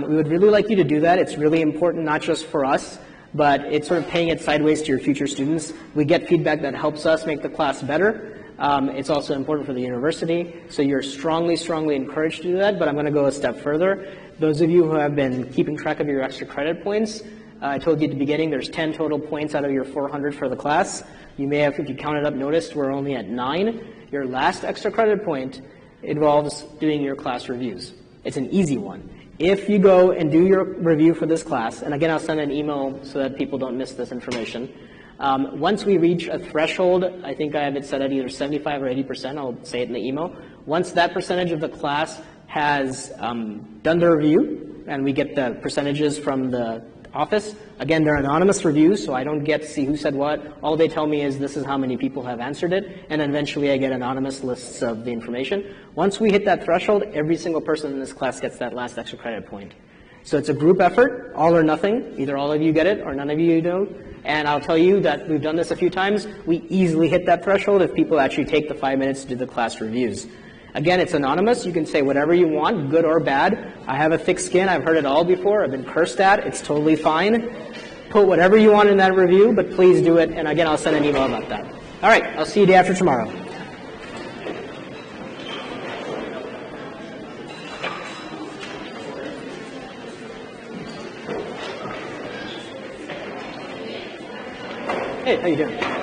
Speaker 1: We would really like you to do that. It's really important, not just for us, but it's sort of paying it sideways to your future students. We get feedback that helps us make the class better. It's also important for the university, so you're strongly, strongly encouraged to do that, but I'm going to go a step further. Those of you who have been keeping track of your extra credit points, I told you at the beginning there's 10 total points out of your 400 for the class. You may have, if you counted up, noticed we're only at 9. Your last extra credit point involves doing your class reviews. It's an easy one. If you go and do your review for this class, and again, I'll send an email so that people don't miss this information. Once we reach a threshold, I think I have it set at either 75 or 80%, I'll say it in the email. Once that percentage of the class has done the review, and we get the percentages from the office, again, they're anonymous reviews, so I don't get to see who said what. All they tell me is this is how many people have answered it, and then eventually I get anonymous lists of the information. Once we hit that threshold, every single person in this class gets that last extra credit point. So it's a group effort, all or nothing. Either all of you get it or none of you don't. And I'll tell you that we've done this a few times. We easily hit that threshold if people actually take the 5 minutes to do the class reviews. Again, it's anonymous. You can say whatever you want, good or bad. I have a thick skin. I've heard it all before. I've been cursed at. It's totally fine. Put whatever you want in that review, but please do it. And again, I'll send an email about that. All right, I'll see you day after tomorrow. Hey, how you doing?